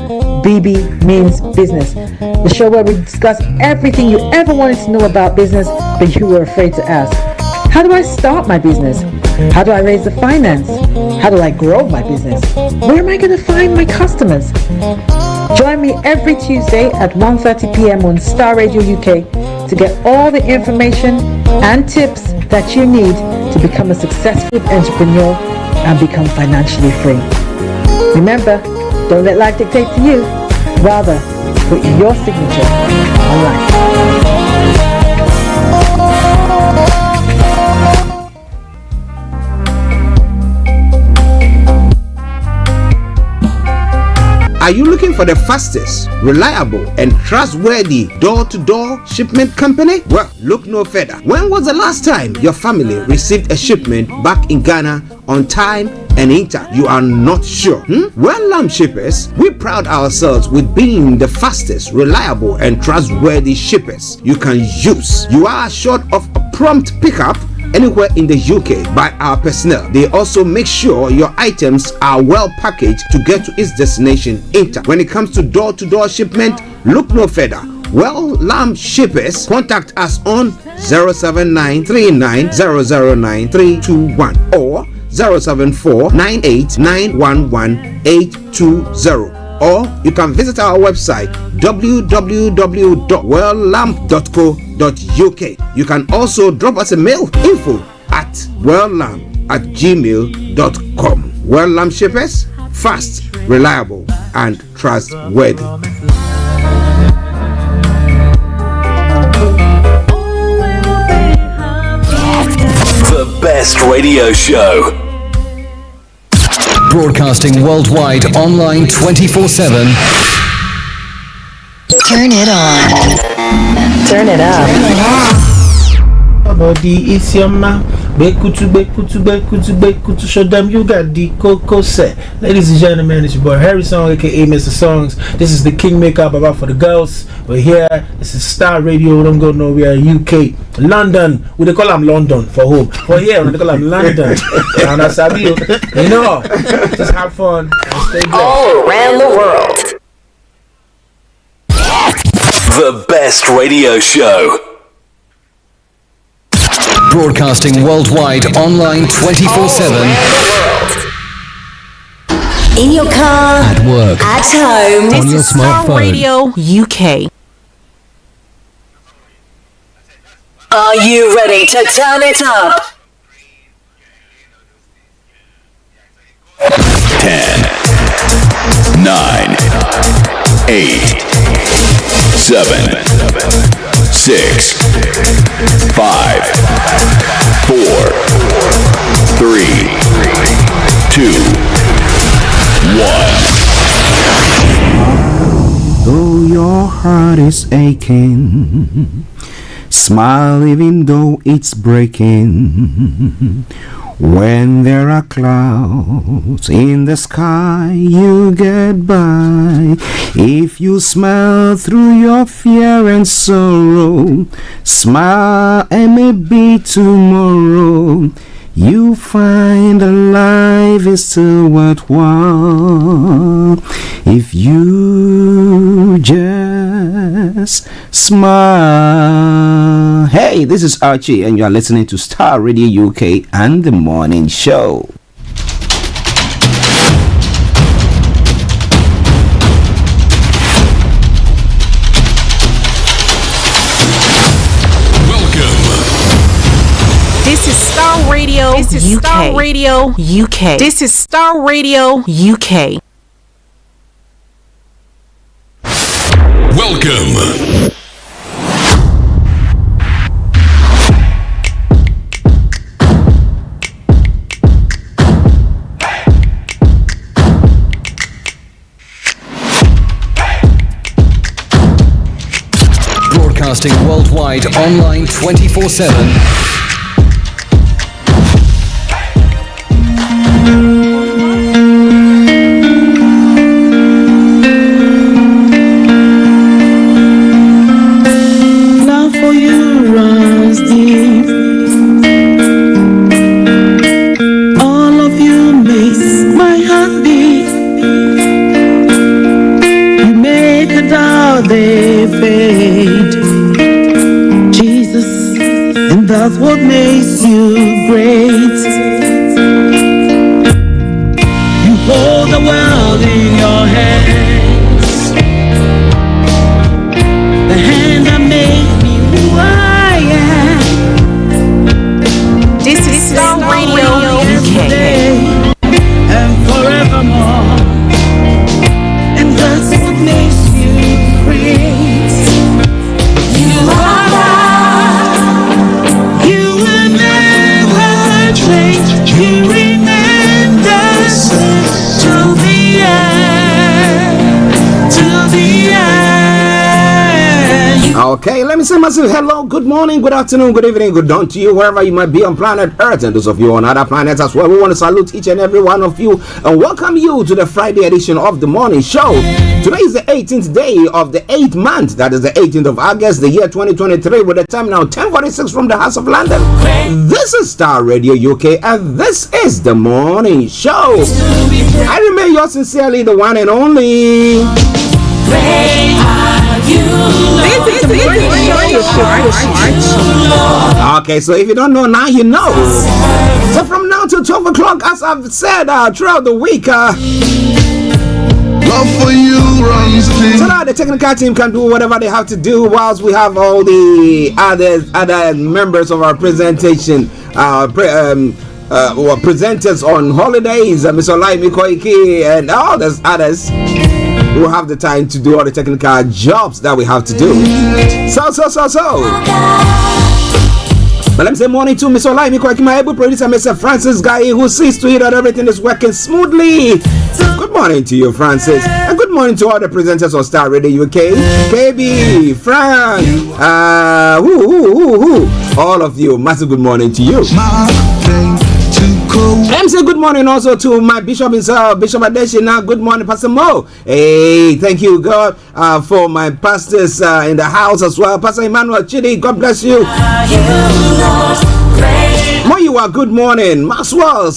BB Means Business, the show where we discuss everything you ever wanted to know about business but you were afraid to ask. How do I start my business? How do I raise the finance? How do I grow my business? Where am I going to find my customers? Join me every Tuesday at 1:30 p.m. on Starr Radio UK to get all the information and tips that you need to become a successful entrepreneur and become financially free. Remember, don't let life dictate to you. Rather, put your signature on life. Are you looking for the fastest, reliable, and trustworthy door-to-door shipment company? Well, look no further. When was the last time your family received a shipment back in Ghana on time and in time? You are not sure? Well, shippers, we pride ourselves with being the fastest, reliable, and trustworthy shippers you can use. You are assured of a prompt pickup anywhere in the UK by our personnel. They also make sure your items are well packaged to get to its destination in time. When it comes to door-to-door shipment, look no further. Well, shippers, contact us on 07939009321 or 07498911820. Or you can visit our website www.welllamp.co.uk. You can also drop us a mail, info@welllamp@gmail.com. Well Lamp Shippers, fast, reliable, and trustworthy. The best radio show. Broadcasting worldwide, online 24/7. Turn it on. Turn it up. Body is your man. Bekutu, show them you got the cocoa set. Ladies and gentlemen, it's your boy Harrison, aka Mr. Songs. This is the Kingmaker Baba for the girls. We're here. This is Starr Radio. Don't go nowhere. UK, London. We they call them London for home. For here, we they call them London. And that's how you know. Just have fun and stay good. All around the world. The best radio show. Broadcasting worldwide, online 24/7. In your car, At work, at home. on your smartphone. Radio UK. Are you ready to turn it up? 10, 9, 8, 7, 6, 5, 4, 3, 2, 1. Though your heart is aching, smile even though it's breaking. When there are clouds in the sky, you get by. If you smile through your fear and sorrow, smile and maybe tomorrow you find that life is still worthwhile if you just smile. Hey, this is Archie and you are listening to Starr Radio UK and The Morning Show. This is Starr Radio. This is UK. Starr Radio UK. This is Starr Radio UK. Welcome. Broadcasting worldwide, online 24/7. Love for you runs deep. All of you makes my heart beat. You make a doubt they fade. Jesus, and that's what makes you great. Hold the world in your hands. The hand that made me who I am. This is Starr Radio UK. And forevermore. And that's what makes you great. You are God. You will never change. You remain the same. To the end. Okay, let me say myself hello, good morning, good afternoon, good evening, good dawn to you, wherever you might be on planet Earth, and those of you on other planets as well. We want to salute each and every one of you and welcome you to the Friday edition of the morning show. Today is the 18th day of the 8th month, that is the 18th of August, the year 2023, with the time now 10:46 from the House of London. This is Starr Radio UK, and this is the morning show. I remain yours sincerely, the one and only. Okay, so if you don't know now, you know. So from now till 12 o'clock, as I've said throughout the week, love for you runs deep. So now the technical team can do whatever they have to do, whilst we have all the other members of our presentation, presenters on holidays, Mr. Olaimi Koiki and all those others. We'll have the time to do all the technical jobs that we have to do. So. But let me say morning to Mr. Olaimi Koiki, my able producer, Mr. Francis Guy, who sees to it that everything is working smoothly. Good morning to you, Francis. And good morning to all the presenters on Starr Radio UK. KB, Frank, all of you. Massive good morning to you. Let me say good morning also to my bishop himself, Bishop Adeshina. Good morning, Pastor Mo. Hey, thank you, God, for my pastors in the house as well. Pastor Emmanuel Chidi, God bless you. Moyiwa, good morning. Maxwell,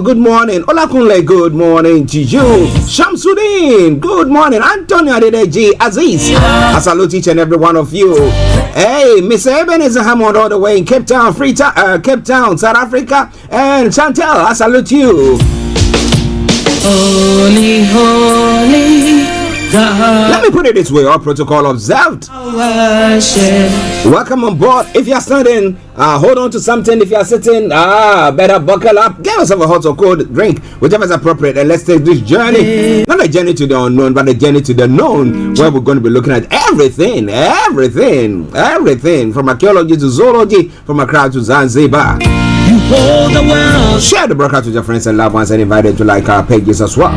good morning. Olakunle, good morning to you. Shamsuddin, good morning. Antonio Adedeji, Aziz, I salute each and every one of you. Hey, Mr. Ebenezer Hammond, all the way in Cape Town, Cape Town, South Africa. And Chantel, I salute you. Holy, holy God. Let me put it this way, all protocol observed. Welcome on board. If you're standing, hold on to something. If you're sitting, better buckle up. Get yourself a hot or cold drink, whichever is appropriate, and let's take this journey. Not a journey to the unknown, but a journey to the known, where we're going to be looking at everything, from archaeology to zoology, from Accra to Zanzibar. You hold the world. Share the broadcast with your friends and loved ones, and invite them to like our pages as well.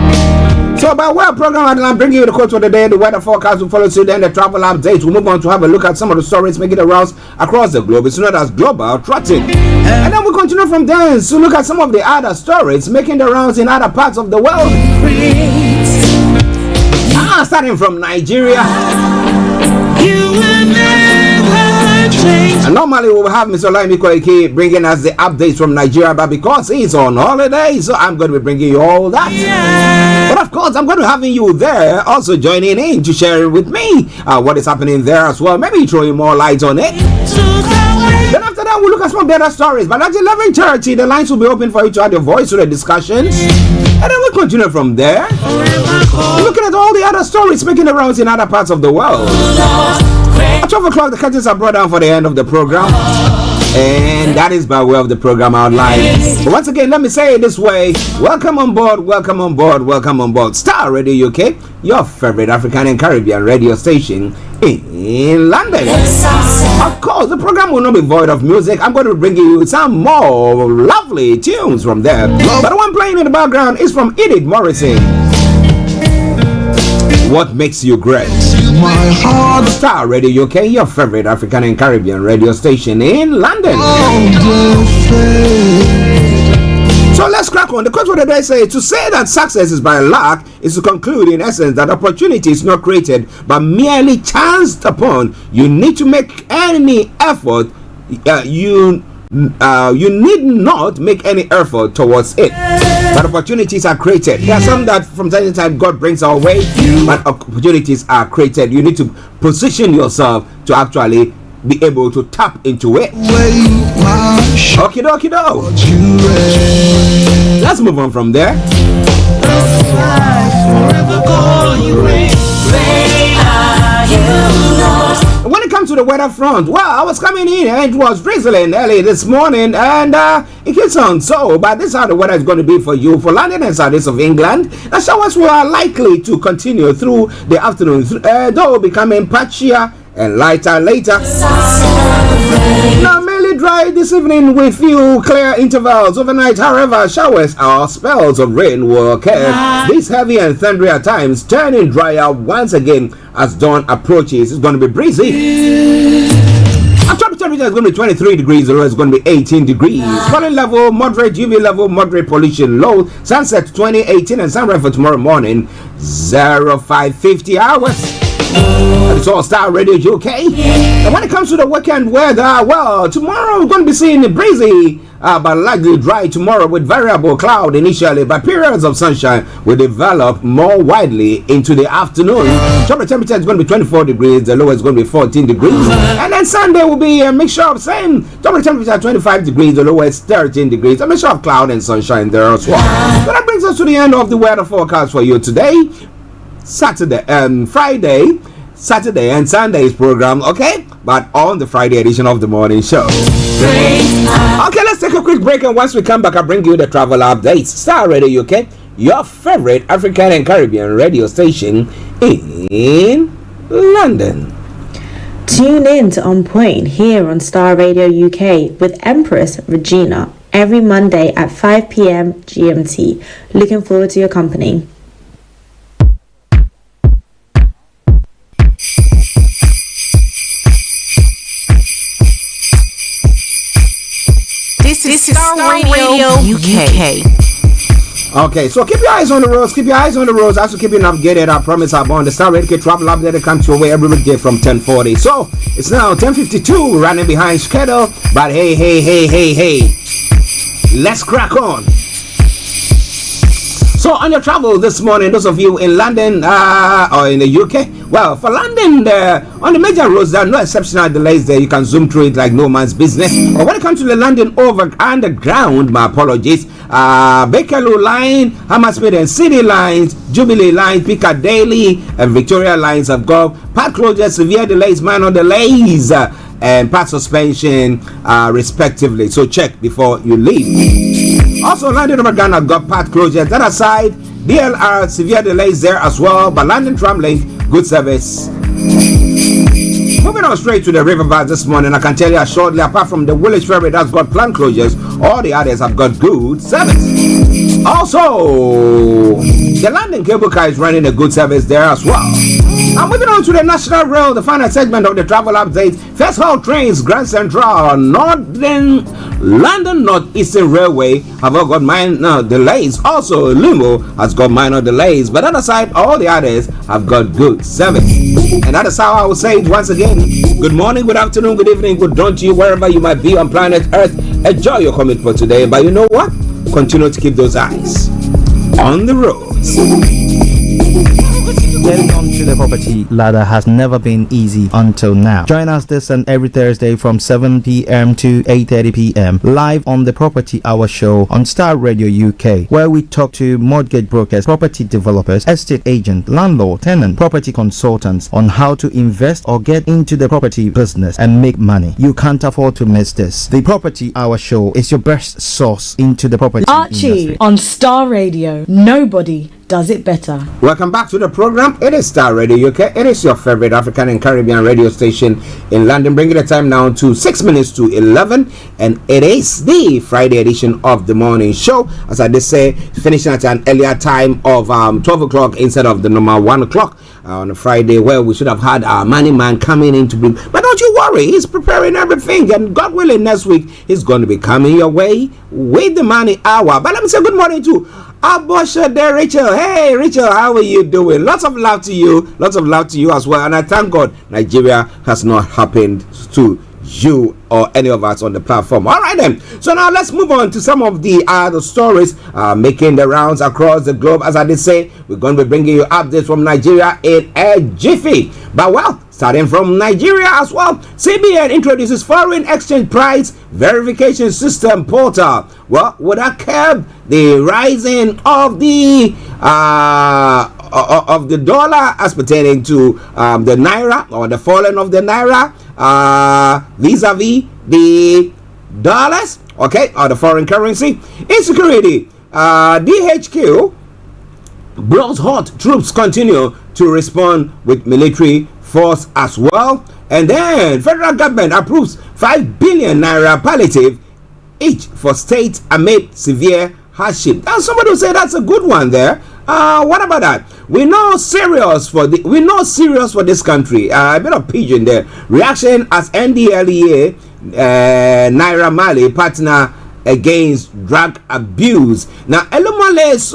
So by way of program, I'm bringing you the quote for the day, the weather forecast will follow suit, then the travel updates. We'll move on to have a look at some of the stories making the rounds across the globe. It's not as global trotting. And then we continue from there to look at some of the other stories making the rounds in other parts of the world. Starting from Nigeria. And normally we will have Mr. Laimi Koike bringing us the updates from Nigeria, but because he's on holiday, so I'm going to be bringing you all that. But of course, I'm going to have you there also joining in to share with me what is happening there as well. Maybe throwing more light on it. Then after that, we'll look at some better stories. But at 11:30, the lines will be open for you to add your voice to the discussions. And then we'll continue from there. Looking at all the other stories making the rounds in other parts of the world. At 12 o'clock, the curtains are brought down for the end of the program. And that is by way of the program outline. But once again, let me say it this way. Welcome on board, welcome on board, welcome on board. Starr Radio UK, your favorite African and Caribbean radio station in London. Of course, the program will not be void of music. I'm going to bring you some more lovely tunes from there. But the one playing in the background is from Edith Morrison. What makes you great? My heart. Starr Radio UK, your favorite African and Caribbean radio station in London. So let's crack on. The quote for the day says, to say that success is by luck is to conclude in essence that opportunity is not created but merely chanced upon. You need to make any effort. You need not make any effort towards it. But opportunities are created. There are some that from time to time God brings our way, but opportunities are created. You need to position yourself to actually be able to tap into it. Okie dokie do. Let's move on from there. When it comes to the weather front, well, I was coming in and it was drizzling early this morning, and it keeps on so, but this is how the weather is going to be for you for London and southeast of England. The showers are likely to continue through the afternoon, though becoming patchier and lighter later. Now mainly dry this evening with few clear intervals overnight. However, showers or spells of rain will occur. These heavy and thundery at times turning drier once again as dawn approaches. It's going to be breezy. Our top temperature is going to be 23 degrees, the low is going to be 18 degrees. Pollen level, moderate, UV level, moderate pollution, low. Sunset 2018 and sunrise for tomorrow morning 0550 hours. It's all Starr Radio UK. And when it comes to the weekend weather, well, tomorrow we're going to be seeing it breezy, but likely dry tomorrow with variable cloud initially, but periods of sunshine will develop more widely into the afternoon. Top temperature is going to be 24 degrees, the low is going to be 14 degrees. And then Sunday will be a mixture of same. Top temperature 25 degrees, the low is 13 degrees. A mixture of cloud and sunshine there as well. So that brings us to the end of the weather forecast for you today. Friday, Saturday and Sunday's program, okay? But on the Friday edition of the morning show. Okay, let's take a quick break, and once we come back, I'll bring you the travel updates. Starr Radio UK, your favorite African and Caribbean radio station in London. Tune in to On Point here on Starr Radio UK with Empress Regina every Monday at 5 p.m. GMT. Looking forward to your company. This is Starr Radio UK. Okay, so keep your eyes on the roads. Keep your eyes on the roads. As we keep you updated, I promise I'm on the Starr Radio travel update that comes your way every weekday from 10:40. So it's now 10:52, running behind schedule. But hey, let's crack on. So on your travel this morning, those of you in London or in the UK, well, for London, on the major roads, there are no exceptional delays there. You can zoom through it like no man's business. But when it comes to the London Underground, my apologies, Bakerloo Line, Hammersmith and City Lines, Jubilee Line, Piccadilly, and Victoria Lines have got part closures, severe delays, minor delays, and part suspension, respectively. So check before you leave. Also, London Overground have got part closures. That aside, DLR severe delays there as well, but London Tramlink, good service. Moving on straight to the Riverbank this morning, I can tell you shortly, apart from the Woolwich Ferry that's got planned closures, all the others have got good service. Also, the London Cable Car is running a good service there as well. I'm moving on to the National Rail, the final segment of the travel update. First haul trains, Grand Central, Northern London Northeastern Railway have all got minor delays. Also, Limo has got minor delays. But on the other side, all the others have got good service. And that is how I will say it once again. Good morning, good afternoon, good evening, good dawn to you, wherever you might be on planet Earth. Enjoy your commute for today. But you know what? Continue to keep those eyes on the roads. Getting onto the property ladder has never been easy until now. Join us this and every Thursday from 7 p.m. to 8:30 p.m. live on the Property Hour show on Starr Radio UK, where we talk to mortgage brokers, property developers, estate agents, landlord, tenant, property consultants on how to invest or get into the property business and make money. You can't afford to miss this. The Property Hour show is your best source into the property Archie industry. on Starr Radio. Nobody does it better. Welcome back to the program. It is Starr Radio UK. It is your favorite African and Caribbean radio station in London, bringing the time now to 6 minutes to 11, and it is the Friday edition of the morning show. As I did say, finishing at an earlier time of 12 o'clock instead of the normal 1 o'clock on a Friday, where we should have had our money man coming in to bring. But don't you worry, he's preparing everything, and God willing, next week he's going to be coming your way with the money hour. But let me say good morning to our boss there, Rachel. Hey, Rachel, how are you doing? Lots of love to you. Lots of love to you as well. And I thank God Nigeria has not happened to you or any of us on the platform. All right then. So now let's move on to some of the other stories making the rounds across the globe. As I did say, we're going to be bringing you updates from Nigeria in a jiffy. But well, starting from Nigeria as well, CBN introduces foreign exchange price verification system portal. Well, would that curb the rising of the dollar as pertaining to the naira, or the falling of the naira vis-a-vis the dollars, okay, or the foreign currency? Insecurity, DHQ blows hot. Troops continue to respond with military force as well. And then federal government approves 5 billion naira palliative each for state amid severe hardship. And somebody will say that's a good one there. What about that? We know serious for this country. A bit of pigeon there. Reaction as NDLEA Naira Marley partner against drug abuse. Now Elumelu's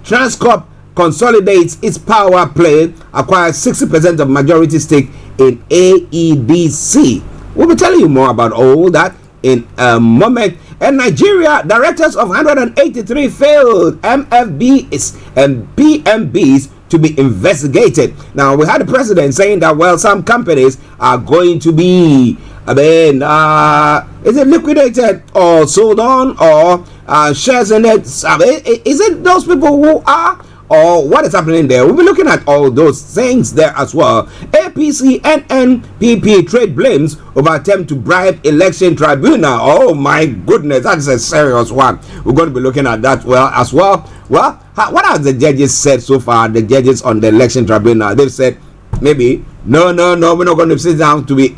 Transcorp consolidates its power play, acquires 60% of majority stake in AEDC. We'll be telling you more about all that in a moment. And Nigeria, directors of 183 failed MFBs and PMBs to be investigated. Now, we had the president saying that, well, some companies are going to be, is it liquidated or sold on, or shares in it? Is it those people who are, or what is happening there? We'll be looking at all those things there as well. APC and NPP trade blames over attempt to bribe election tribunal. Oh my goodness, that's a serious one. We're going to be looking at that as well. Well, what have the judges said so far? The judges on the election tribunal, they've said maybe no, we're not going to sit down to be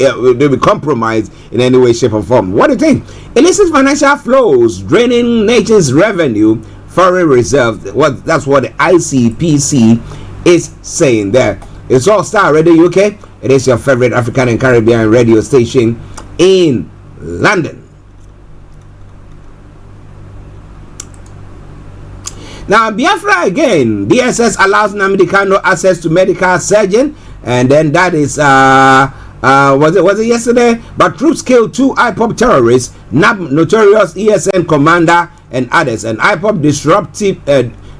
compromised in any way, shape or form. What do you think? Illicit financial flows draining nation's revenue, foreign reserve. That's what the ICPC is saying there. It's all Starr Radio UK. It is your favorite African and Caribbean radio station in London. Now, Biafra again. DSS allows Nnamdi Kanu access to medical surgeon, and then that is was it yesterday? But troops killed 2 IPOB terrorists, notorious ESN commander and others. And IPOB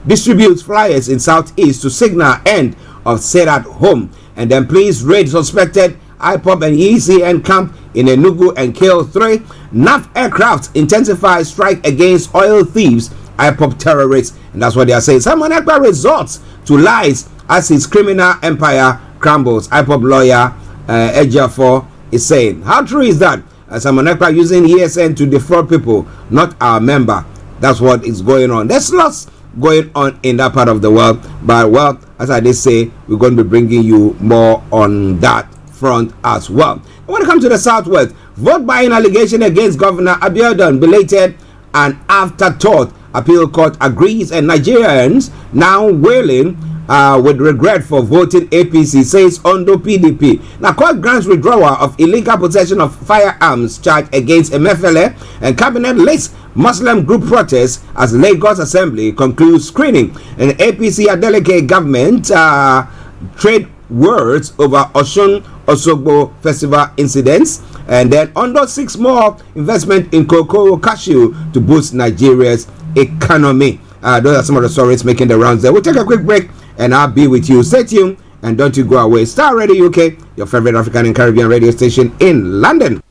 distributes flyers in Southeast to signal end of stay at home. And then police raid suspected IPOB and ECN camp in Enugu and kill 3. NAF aircraft intensify strike against oil thieves, IPOB terrorists. And that's what they are saying. Simon Ekpa resorts to lies as his criminal empire crumbles. IPOB lawyer Ejiofor is saying. How true is that? Simon Ekpa using ESN to defraud people, not our member. That's what is going on. There's lots going on in that part of the world. But, well, as I did say, we're going to be bringing you more on that front as well. When it comes to the Southwest, vote buying allegation against Governor Abiodun belated an afterthought Appeal Court agrees, and Nigerians now wailing with regret for voting APC, says Ondo PDP. Now, court grants withdrawal of illegal possession of firearms charge against Emefiele, and cabinet lists Muslim group protests as Lagos Assembly concludes screening. And APC delegate government trade words over Osun Osogbo festival incidents, and then under 6 more investment in cocoa cashew to boost Nigeria's economy. Those are some of the stories making the rounds there. We'll take a quick break and I'll be with you. Stay tuned and don't you go away. Star Radio UK, your favorite African and Caribbean radio station in London.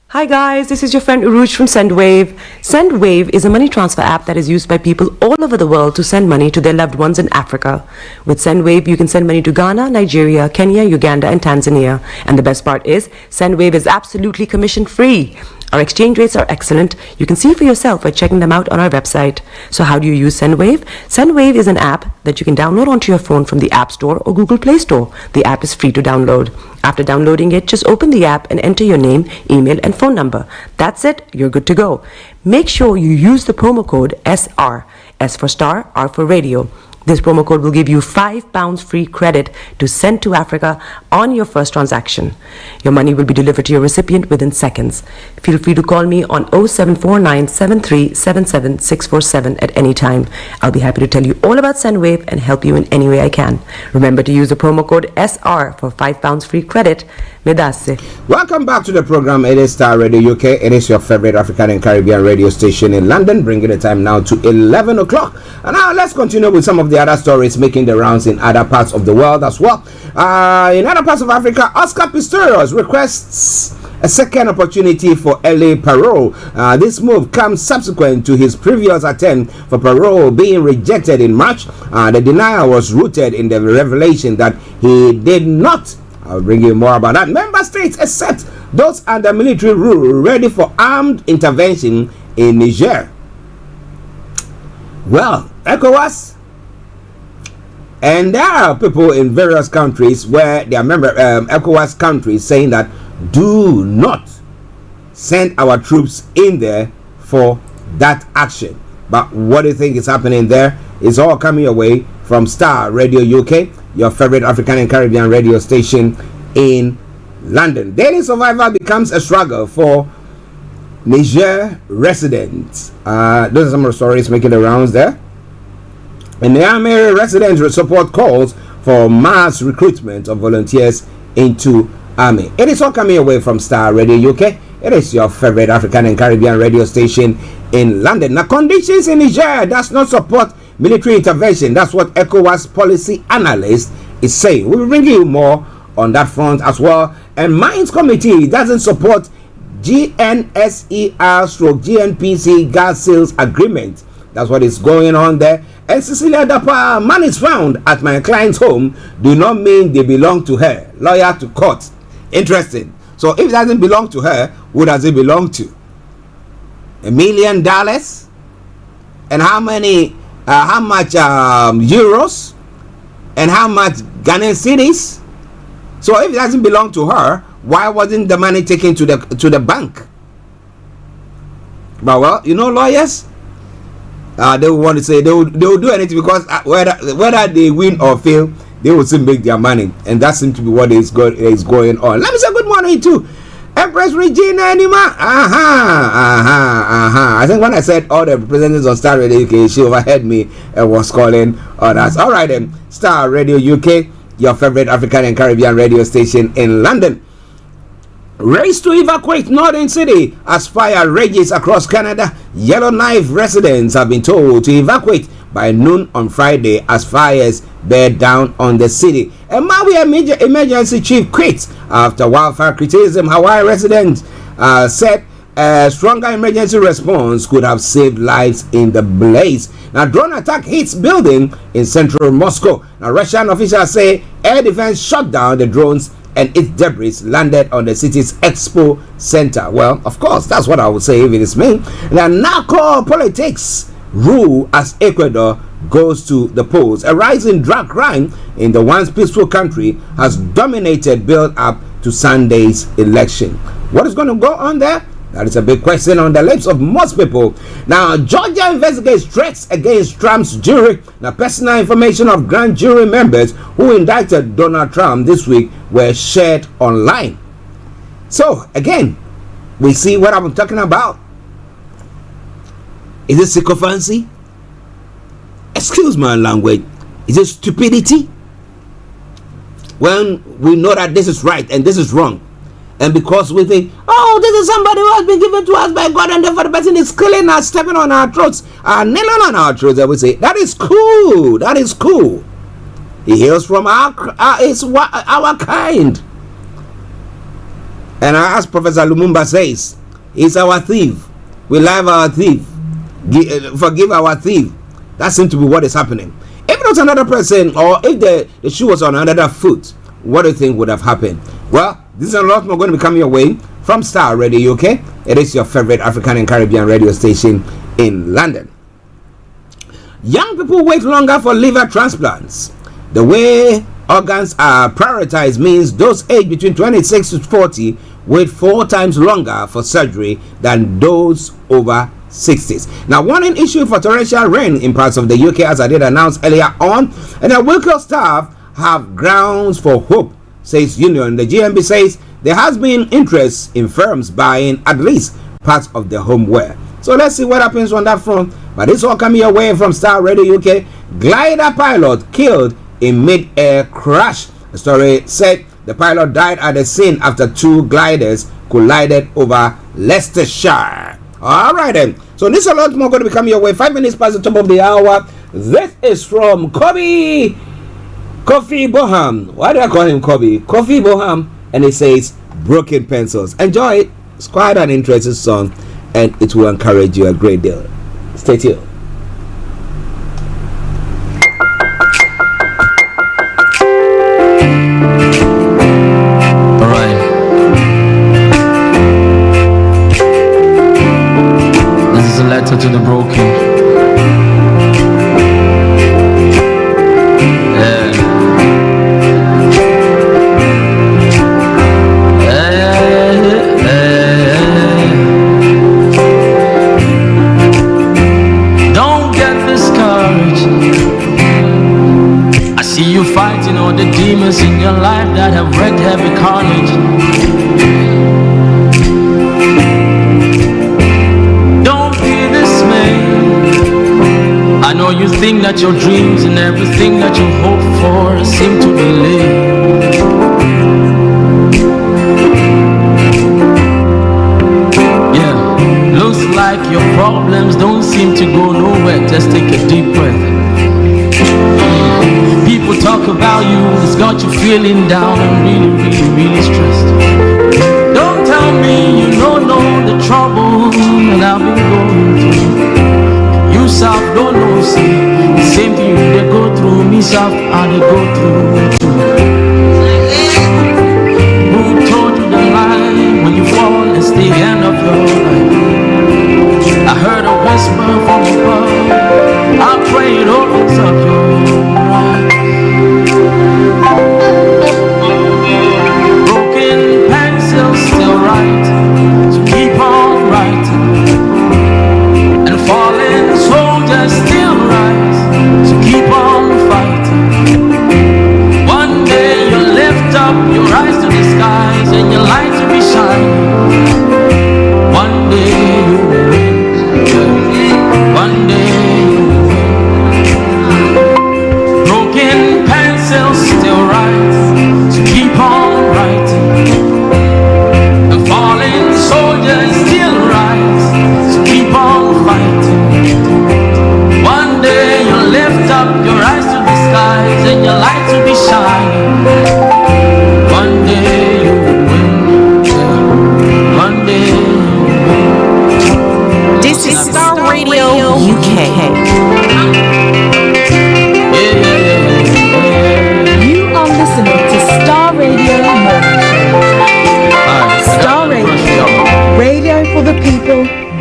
Hi guys, this is your friend Uruj from SendWave. SendWave is a money transfer app that is used by people all over the world to send money to their loved ones in Africa. With SendWave, you can send money to Ghana, Nigeria, Kenya, Uganda, and Tanzania. And the best part is, SendWave is absolutely commission free. Our exchange rates are excellent. You can see for yourself by checking them out on our website. So how do you use SendWave? SendWave is an app that you can download onto your phone from the App Store or Google Play Store. The app is free to download. After downloading it, just open the app and enter your name, email, and phone number. That's it. You're good to go. Make sure you use the promo code SR. S for Star, R for Radio. This promo code will give you £5 free credit to send to Africa on your first transaction. Your money will be delivered to your recipient within seconds. Feel free to call me on 0749 7377 647 at any time. I'll be happy to tell you all about SendWave and help you in any way I can. Remember to use the promo code SR for £5 free credit. Medasse. Welcome back to the program. It is Star Radio UK. It is your favorite African and Caribbean radio station in London, bringing the time now to 11 o'clock. And now let's continue with some of the other stories making the rounds in other parts of the world as well. In other parts of Africa, Oscar Pistorius requests a second opportunity for early parole. This move comes subsequent to his previous attempt for parole being rejected in March. The denial was rooted in the revelation that he did not. I'll bring you more about that. Member states except those under military rule ready for armed intervention in Niger. Well, ECOWAS, and there are people in various countries where they are member ECOWAS countries saying that do not send our troops in there for that action. But what do you think is happening there? It's all coming away from Star Radio UK, your favorite African and Caribbean radio station in London. Daily survival becomes a struggle for Niger residents. Those are some of the stories making the rounds there. And the army residents support calls for mass recruitment of volunteers into army. It is all coming away from Star Radio UK. It is your favorite African and Caribbean radio station in London. Now, conditions in Niger does not support military intervention. That's what ECOWAS policy analyst is saying. We'll bring you more on that front as well. And Mines Committee doesn't support GNSER/GNPC gas sales agreement. That's what is going on there. And Cecilia Dapa, man is found at my client's home do not mean they belong to her. Lawyer to court. Interesting. So if it doesn't belong to her, who does it belong to? $1 million? And how much euros? And how much Ghanaian cities? So if it doesn't belong to her, why wasn't the money taken to the bank? But well, you know, lawyers, they will want to say they will do anything because whether they win or fail, they will still make their money, and that seems to be what is going on. Let me say good morning to Empress Regina Anima. I think when I said all the representatives on Star Radio UK, she overheard me and was calling on us. All right then, Star Radio UK, your favorite African and Caribbean radio station in London. Race to evacuate Northern City as fire rages across Canada. Yellowknife residents have been told to evacuate by noon on Friday as fires bear down on the city. A Maui emergency chief quit after wildfire criticism. Hawaii residents said a stronger emergency response could have saved lives in the blaze. Now, drone attack hits building in central Moscow. Now, Russian officials say air defense shot down the drones and its debris landed on the city's Expo Center. Well, of course, that's what I would say if it is me. The narco politics rule as Ecuador goes to the polls. A rise in drug crime in the once peaceful country has dominated build up to Sunday's election. What is going to go on there? That is a big question on the lips of most people. Now, Georgia investigates threats against Trump's jury. Now, personal information of grand jury members who indicted Donald Trump this week were shared online. So, again, we see what I'm talking about. Is it sycophancy? Excuse my language. Is it stupidity? When we know that this is right and this is wrong, and because we think, oh, this is somebody who has been given to us by God, and therefore the person is killing us, stepping on our throats, kneeling on our throats, I would say, that is cool. That is cool. He heals from our kind. And as Professor Lumumba says, he's our thief. We love our thief. Forgive our thief. That seems to be what is happening. If it was another person, or if the shoe was on another foot, what do you think would have happened? Well, this is a lot more going to be coming your way from Starr Radio UK. It is your favorite African and Caribbean radio station in London. Young people wait longer for liver transplants. The way organs are prioritized means those aged between 26 to 40 wait 4 times longer for surgery than those over 60s. Now, warning issue for torrential rain in parts of the UK, as I did announce earlier on, and the Wilco staff have grounds for hope, says union. The GMB says there has been interest in firms buying at least parts of the homeware. So let's see what happens on that front. But it's all coming away from Starr Radio UK. Glider pilot killed in mid-air crash. The story said the pilot died at the scene after 2 gliders collided over Leicestershire. All right then. So this is a lot more going to be coming your way. 5 minutes past the top of the hour. This is from Kofi Boham. Why do I call him Kofi? Kofi Boham. And it says Broken Pencils. Enjoy it. It's quite an interesting song, and it will encourage you a great deal. Stay tuned. To the broken. Yeah. Don't get discouraged. I see you fighting all the demons in your life that have wreaked heavy carnage. I know you think that your dreams and everything that you hope for seem to be late. Yeah, looks like your problems don't seem to go nowhere. Just take a deep breath. People talk about you, it's got you feeling down and really stressed. Don't tell me you don't know the trouble that I've been going through. You self don't know, see the same thing they go through, me self and they go through too. Who told you the line when you fall, it's the end of your life? I heard a whisper from above, I pray it opens up your eyes. Broken pencils still write, so keep on writing. And falling soldiers still rise, so keep on fighting.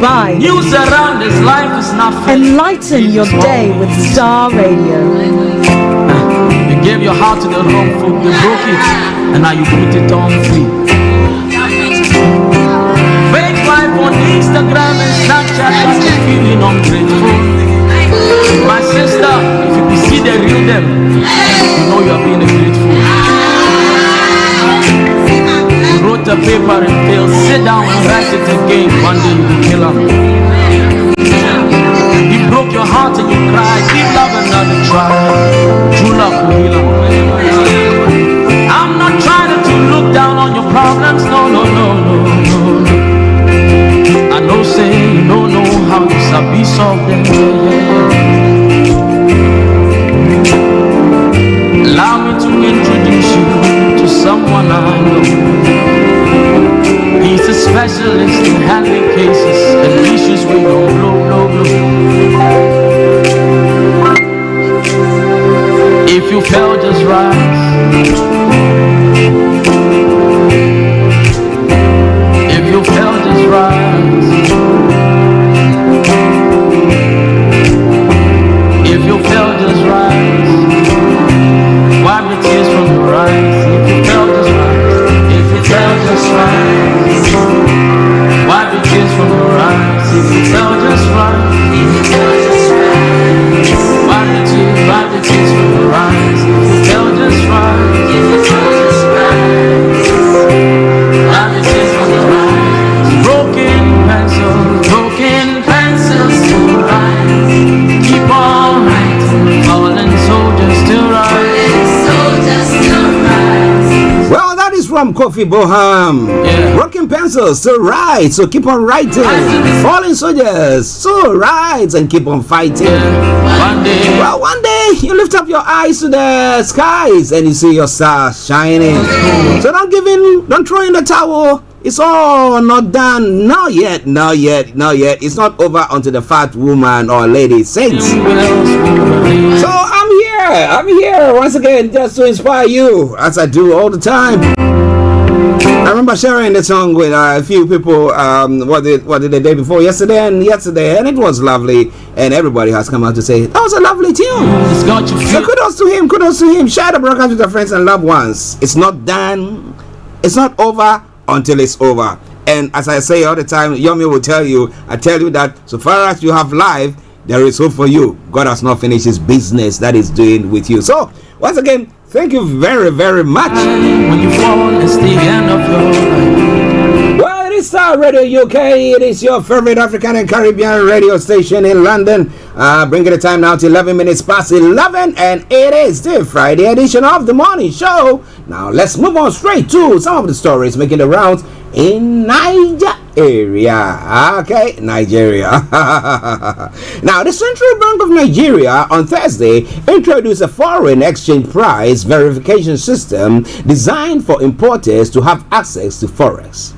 by. News around this life is not fair. Enlighten your day with Star Radio. You gave your heart to the wrong folk, they broke it, and now you put it on free. Fake life on Instagram and Snapchat got you feeling ungrateful. My sister, if you could see the real them, you know you are being a great fool. You wrote a paper and failed, sit down and write it again, one day you will kill him. You broke your heart and you cried, give love another try. True love will heal him. I'm not trying to look down on your problems, no. I know say you don't know how to sabi solve them. Allow me to introduce you to someone I know. He's a specialist in handling cases and issues we go blow. If you fell, just rise. If you fell, just rise. If you fell, just rise. Wipe the tears from your eyes. If you fell, just rise. If you fell, just rise. Wipe the tears from your eyes. If you fell, just rise. If you fell, just rise. Wipe the tears from your eyes. If you fell, just rise. If you fell, just rise. Wipe the tears from your eyes. Broken pencils to rise. Keep on writing, fallen soldiers to rise. Well, that is from Kofi Boham. Yeah. Broken pencils to write, so keep on writing. Fallen soldiers to rise and keep on fighting. Yeah. One day you lift up your eyes to the skies and you see your stars shining. So don't give in, don't throw in the towel. It's all not done. Not yet. It's not over until the fat woman or lady sings. So I'm here once again just to inspire you, as I do all the time. I remember sharing the song with a few people. What did the day before yesterday, and it was lovely. And everybody has come out to say that was a lovely tune. So kudos to him. Share the broadcast with your friends and loved ones. It's not done. It's not over until it's over. And as I say all the time, Yomi will tell you, I tell you that so far as you have life, there is hope for you. God has not finished his business that he's doing with you. So once again, thank you very, very much. When you fall, it's the end of your life. Well, it is Starr Radio UK. It is your favorite African and Caribbean radio station in London. Bringing the time now to 11 minutes past 11, and it is the Friday edition of the morning show. Now let's move on straight to some of the stories making the rounds in Nigeria. Okay, Nigeria. Now, the Central Bank of Nigeria on Thursday introduced a foreign exchange price verification system designed for importers to have access to forex.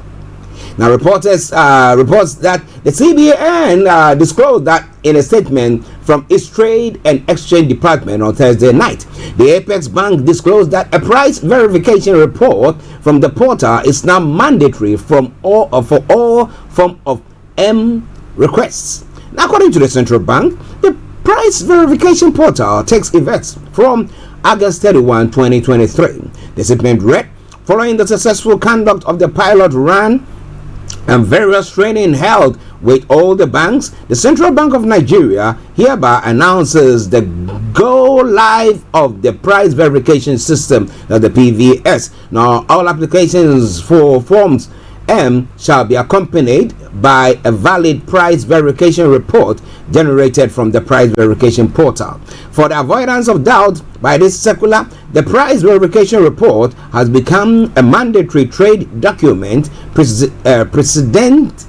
Now, reports that the CBN disclosed that in a statement from its Trade and Exchange Department on Thursday night. The Apex Bank disclosed that a price verification report from the portal is now mandatory for all form of M requests. Now, according to the Central Bank, the price verification portal takes effect from August 31, 2023. The statement read, following the successful conduct of the pilot run and various training held with all the banks, the Central Bank of Nigeria hereby announces the go live of the price verification system, the PVS. Now, all applications for forms M shall be accompanied by a valid price verification report generated from the price verification portal. For the avoidance of doubt by this circular, the price verification report has become a mandatory trade document precedent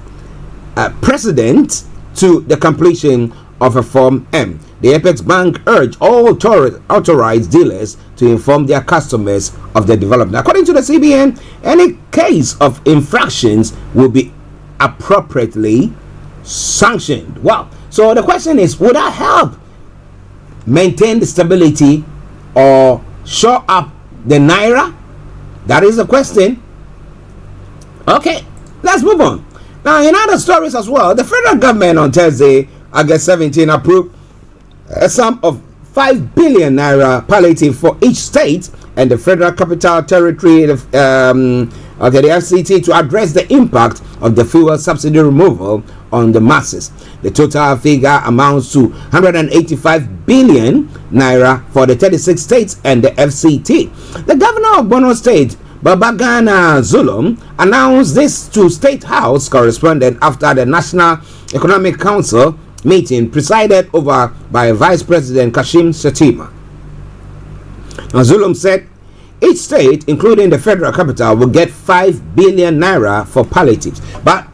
to the completion of a Form M. The Apex Bank urged all authorized dealers to inform their customers of the development. According to the CBN, any case of infractions will be appropriately sanctioned. Wow. So the question is, would that help maintain the stability or shore up the Naira? That is the question. Okay, let's move on. Now, in other stories as well, the federal government on Thursday, August 17, approved a sum of 5 billion naira palliative for each state and the Federal Capital Territory, the FCT, to address the impact of the fuel subsidy removal on the masses. The total figure amounts to 185 billion naira for the 36 states and the FCT. The governor of Borno State, Babagana Zulum, announced this to State House correspondent after the National Economic Council meeting presided over by Vice President Kashim Shettima. Zulum said each state, including the federal capital, will get 5 billion naira for palliatives. But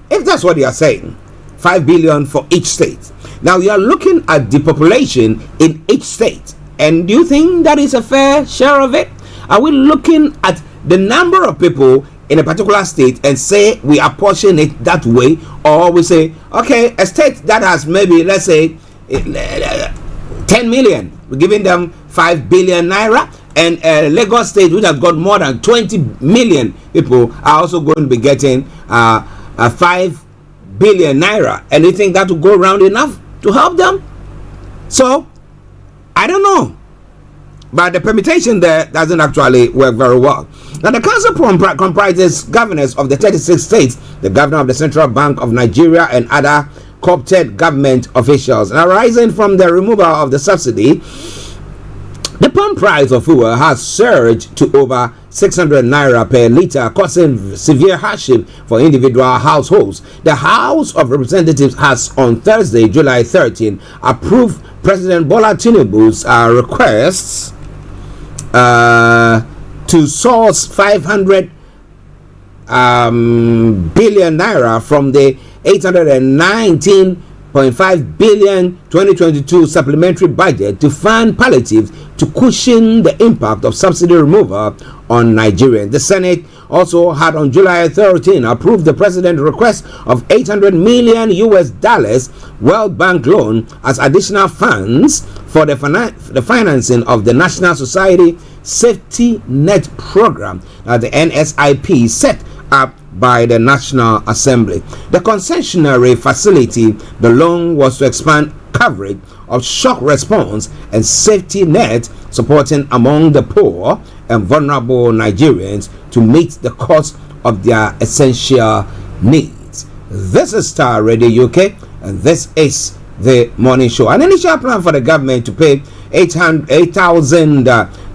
if that's what you are saying, 5 billion for each state. Now you are looking at the population in each state, and do you think that is a fair share of it? Are we looking at the number of people in a particular state and say we apportion it that way, or we say, okay, a state that has maybe, let's say, 10 million, we're giving them 5 billion naira, and Lagos State, which has got more than 20 million people, are also going to be getting 5 billion naira. And you think that will go around enough to help them? So, I don't know. But the permutation there doesn't actually work very well. Now, the council comprises governors of the 36 states, the governor of the Central Bank of Nigeria, and other co-opted government officials. And arising from the removal of the subsidy, the pump price of fuel has surged to over 600 naira per litre, causing severe hardship for individual households. The House of Representatives has on Thursday, July 13, approved President Bola Tinubu's requests to source 500 billion naira from the 819.5 billion 2022 supplementary budget to fund palliatives to cushion the impact of subsidy removal on Nigerians. The Senate also had on July 13 approved the president's request of $800 million World Bank loan as additional funds for the financing of the National Society Safety Net Program that the NSIP set up by the National Assembly. The concessionary facility, the loan was to expand coverage of shock response and safety net, supporting among the poor and vulnerable Nigerians to meet the cost of their essential needs. This is Starr Radio UK, and this is the morning show. An initial plan for the government to pay 8,000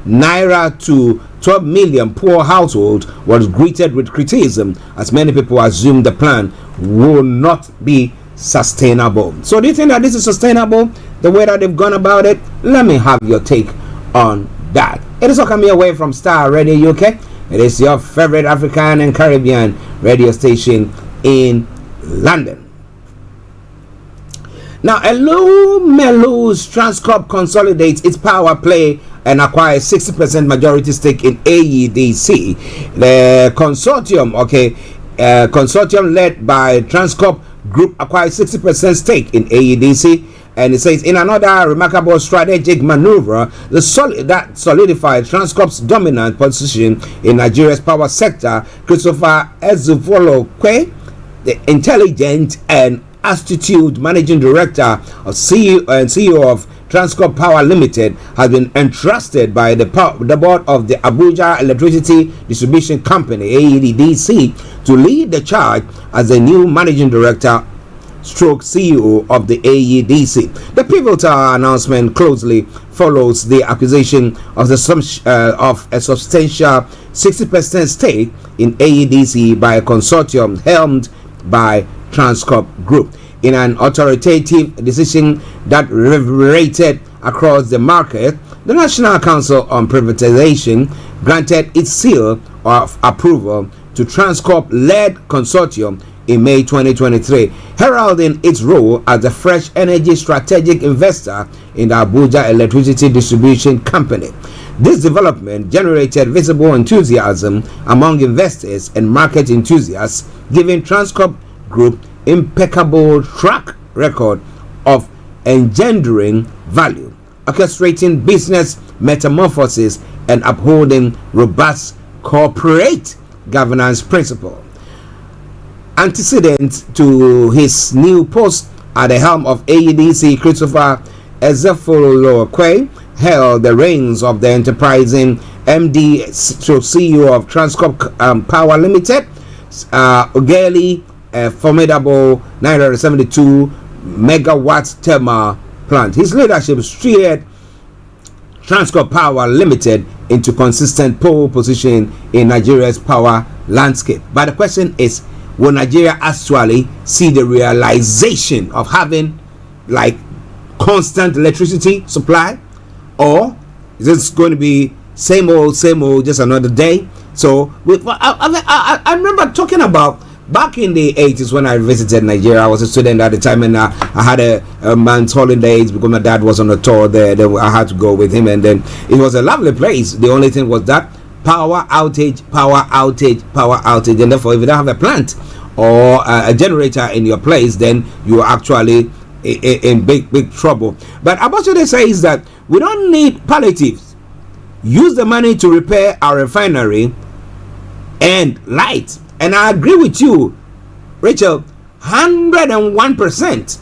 naira to 12 million poor households was greeted with criticism, as many people assume the plan will not be sustainable. So do you think that this is sustainable, the way that they've gone about it? Let me have your take on that. It is all coming away from Starr Radio UK. It is your favorite African and Caribbean radio station in London. Now, Melu's Transcorp consolidates its power play and acquires 60% majority stake in AEDC. The consortium led by Transcorp Group acquired 60% stake in AEDC, and it says in another remarkable strategic maneuver that solidified Transcorp's dominant position in Nigeria's power sector. Christopher Ezufolokwe, the intelligent and astute managing director of CEO of Transcorp Power Limited, has been entrusted by the board of the Abuja Electricity Distribution Company (AEDC) to lead the charge as the new managing director stroke CEO of the AEDC. The pivotal announcement closely follows the acquisition of a substantial 60% stake in AEDC by a consortium helmed by Transcorp Group. In an authoritative decision that reverberated across the market, the National Council on Privatization granted its seal of approval to Transcorp-led consortium in May 2023, heralding its role as a fresh energy strategic investor in the Abuja Electricity Distribution Company. This development generated visible enthusiasm among investors and market enthusiasts, giving Transcorp Group impeccable track record of engendering value, orchestrating business metamorphosis, and upholding robust corporate governance principles. antecedent to his new post at the helm of AEDC, Christopher Ezefolo held the reins of the enterprising MD CEO of Transcorp Power Limited, Ogeli, a formidable 972 megawatt thermal plant. His leadership steered Transcorp Power Limited into consistent pole position in Nigeria's power landscape. But the question is, will Nigeria actually see the realization of having like constant electricity supply, or is this going to be same old, just another day? So I remember talking about back in the 80s when I visited Nigeria. I was a student at the time, and I had a month's holidays because my dad was on a tour there. Then I had to go with him, and then it was a lovely place. The only thing was that power outage, and therefore if you don't have a plant or a generator in your place, then you are actually in big trouble. But Abosode says that we don't need palliatives. Use the money to repair our refinery and light. And I agree with you, Rachel, 101%.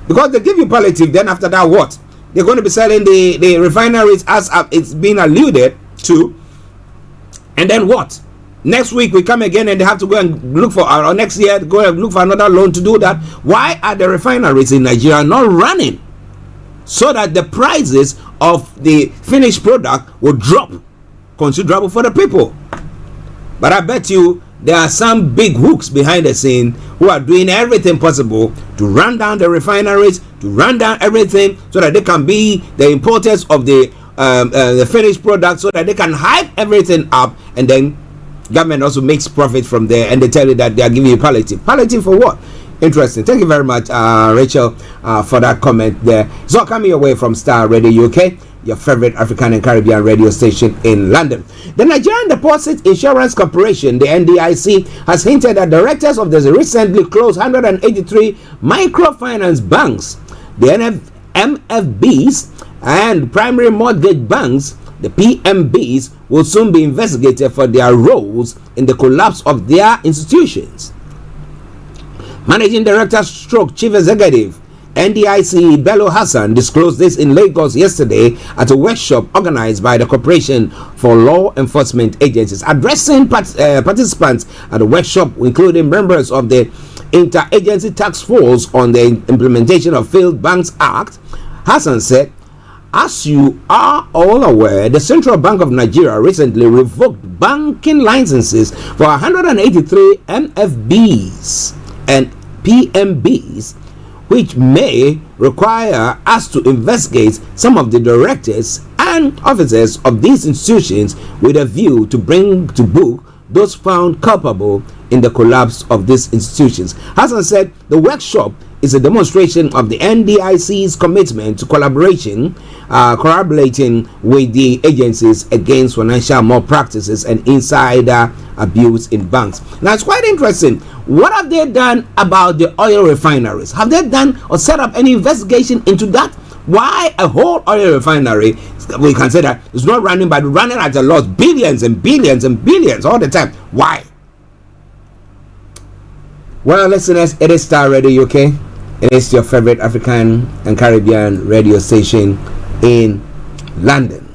Because they give you palliative, then after that, what? They're going to be selling the refineries as it's been alluded to. And then what? Next week we come again and they have to go and look for, or next year go and look for another loan to do that. Why are the refineries in Nigeria not running so that the prices of the finished product will drop considerable for the people? But I bet you there are some big hooks behind the scene who are doing everything possible to run down the refineries, to run down everything so that they can be the importers of the finished product, so that they can hype everything up, and then government also makes profit from there, and they tell you that they are giving you palliative. Palliative for what? Interesting. Thank you very much, Rachel, for that comment there. So coming away from Starr Radio UK, your favorite African and Caribbean radio station in London. The Nigerian Deposit Insurance Corporation, the NDIC, has hinted that directors of the recently closed 183 microfinance banks, the MFBs, and primary mortgage banks, the PMBs, will soon be investigated for their roles in the collapse of their institutions. Managing Director stroke Chief Executive NDIC Bello Hassan disclosed this in Lagos yesterday at a workshop organized by the Corporation for Law Enforcement Agencies. Addressing participants at the workshop, including members of the Interagency Task Force on the Implementation of Failed Banks Act, Hassan said, "As you are all aware, the Central Bank of Nigeria recently revoked banking licenses for 183 MFBs and PMBs, which may require us to investigate some of the directors and officers of these institutions with a view to bring to book those found culpable in the collapse of these institutions." Hassan said the workshop is a demonstration of the NDIC's commitment to collaborating with the agencies against financial malpractices and insider abuse in banks. Now, it's quite interesting. What have they done about the oil refineries? Have they done or set up any investigation into that? Why a whole oil refinery, we can say that it's not running, but running at a loss, billions and billions and billions all the time? Why? Well, listeners, it is Starr Radio UK. It is your favorite African and Caribbean radio station in London.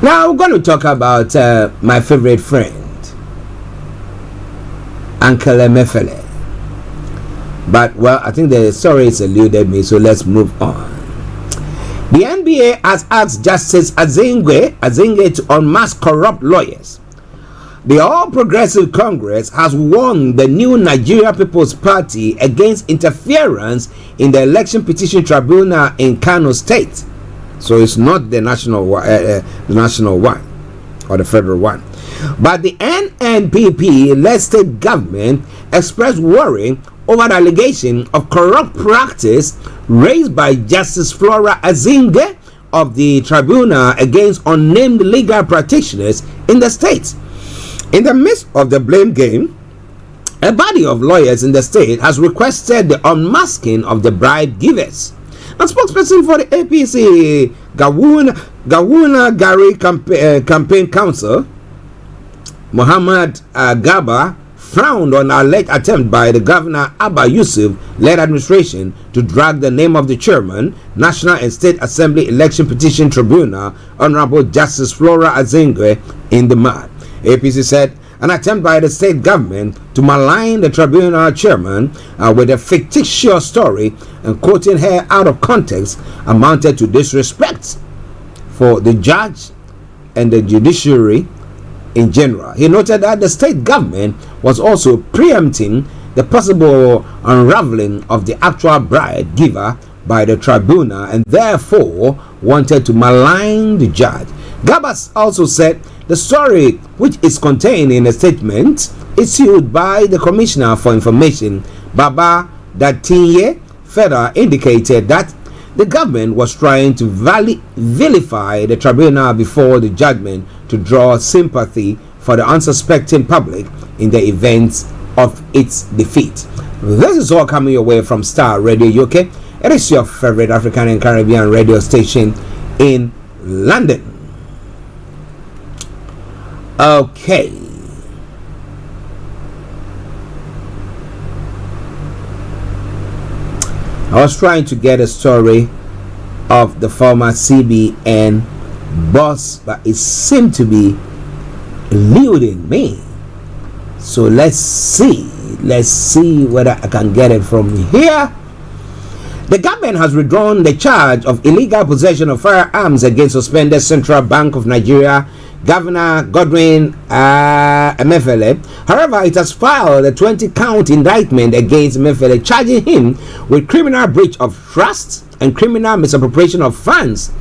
Now we're going to talk about my favorite friend, Uncle Emefele. But, well, I think the story has eluded me, so let's move on. The NBA has asked Justice Azinge to unmask corrupt lawyers. The All Progressive Congress has warned the new Nigeria People's Party against interference in the election petition tribunal in Kano State. So it's not the national one or the federal one. But the NNPP-led state government expressed worry over the allegation of corrupt practice raised by Justice Flora Azinge of the tribunal against unnamed legal practitioners in the state. In the midst of the blame game, a body of lawyers in the state has requested the unmasking of the bribe givers. A spokesperson for the APC Gawuna Gari Campaign Council, Muhammad Gaba, frowned on an alleged attempt by the governor Abba Yusuf-led administration to drag the name of the chairman, National and State Assembly Election Petition Tribunal, Honorable Justice Flora Azengwe, in the mud. APC said an attempt by the state government to malign the tribunal chairman with a fictitious story and quoting her out of context amounted to disrespect for the judge and the judiciary in general. He noted that the state government was also preempting the possible unraveling of the actual bribe giver by the tribunal and therefore wanted to malign the judge. Gabas also said the story, which is contained in a statement issued by the Commissioner for Information, Baba Datinye, further indicated that the government was trying to vilify the tribunal before the judgment to draw sympathy for the unsuspecting public in the events of its defeat. This is all coming away from Starr Radio UK. It is your favorite African and Caribbean radio station in London. Okay. I was trying to get a story of the former CBN boss, but it seemed to be eluding me. So let's see whether I can get it from here. The government has withdrawn the charge of illegal possession of firearms against suspended Central Bank of Nigeria Governor Godwin Emefiele. However, it has filed a 20-count indictment against Emefiele, charging him with criminal breach of trust and criminal misappropriation of funds.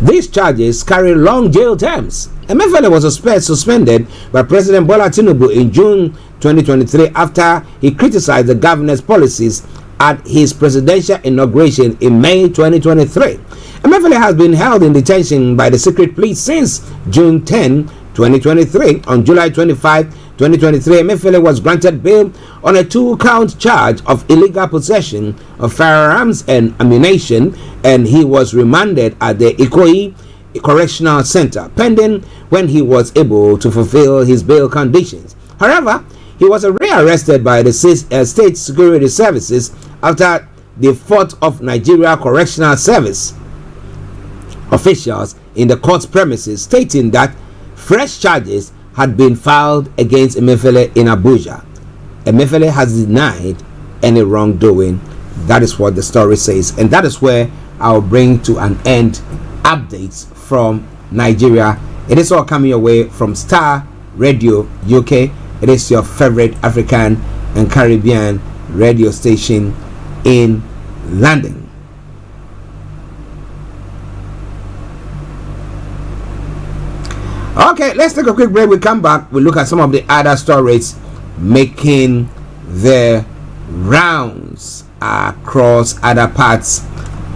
These charges carry long jail terms. Emefiele was suspended by President Bola Tinubu in June 2023 after he criticized the governor's policies at his presidential inauguration in May 2023. Emefiele has been held in detention by the secret police since June 10, 2023. On July 25, 2023, Emefiele was granted bail on a 2-count charge of illegal possession of firearms and ammunition, and he was remanded at the Ikoyi Correctional Center, pending when he was able to fulfill his bail conditions. However, he was rearrested by the State Security Services after the 4th of Nigeria Correctional Service officials in the court's premises, stating that fresh charges had been filed against Emefiele in Abuja. Emefiele has denied any wrongdoing. That is what the story says, and that is where I'll bring to an end updates from Nigeria. It is all coming away from Starr Radio UK. It is your favorite African and Caribbean radio station in London. Okay, let's take a quick break. We come back, we look at some of the other stories making their rounds across other parts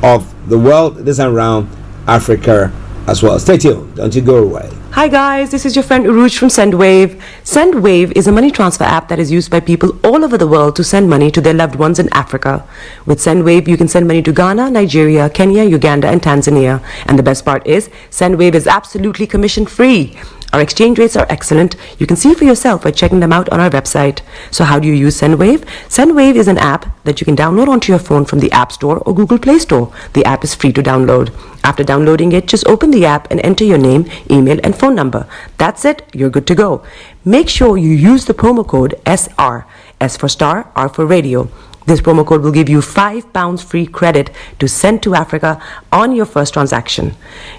of the world, this and around Africa as well. Stay tuned, don't you go away. Hi guys, this is your friend Uruj from SendWave. SendWave is a money transfer app that is used by people all over the world to send money to their loved ones in Africa. With SendWave, you can send money to Ghana, Nigeria, Kenya, Uganda, and Tanzania. And the best part is, SendWave is absolutely commission-free. Our exchange rates are excellent. You can see for yourself by checking them out on our website. So how do you use SendWave? SendWave is an app that you can download onto your phone from the App Store or Google Play Store. The app is free to download. After downloading it, just open the app and enter your name, email, and phone number. That's it. You're good to go. Make sure you use the promo code SR. S for Star, R for Radio. This promo code will give you £5 free credit to send to Africa on your first transaction.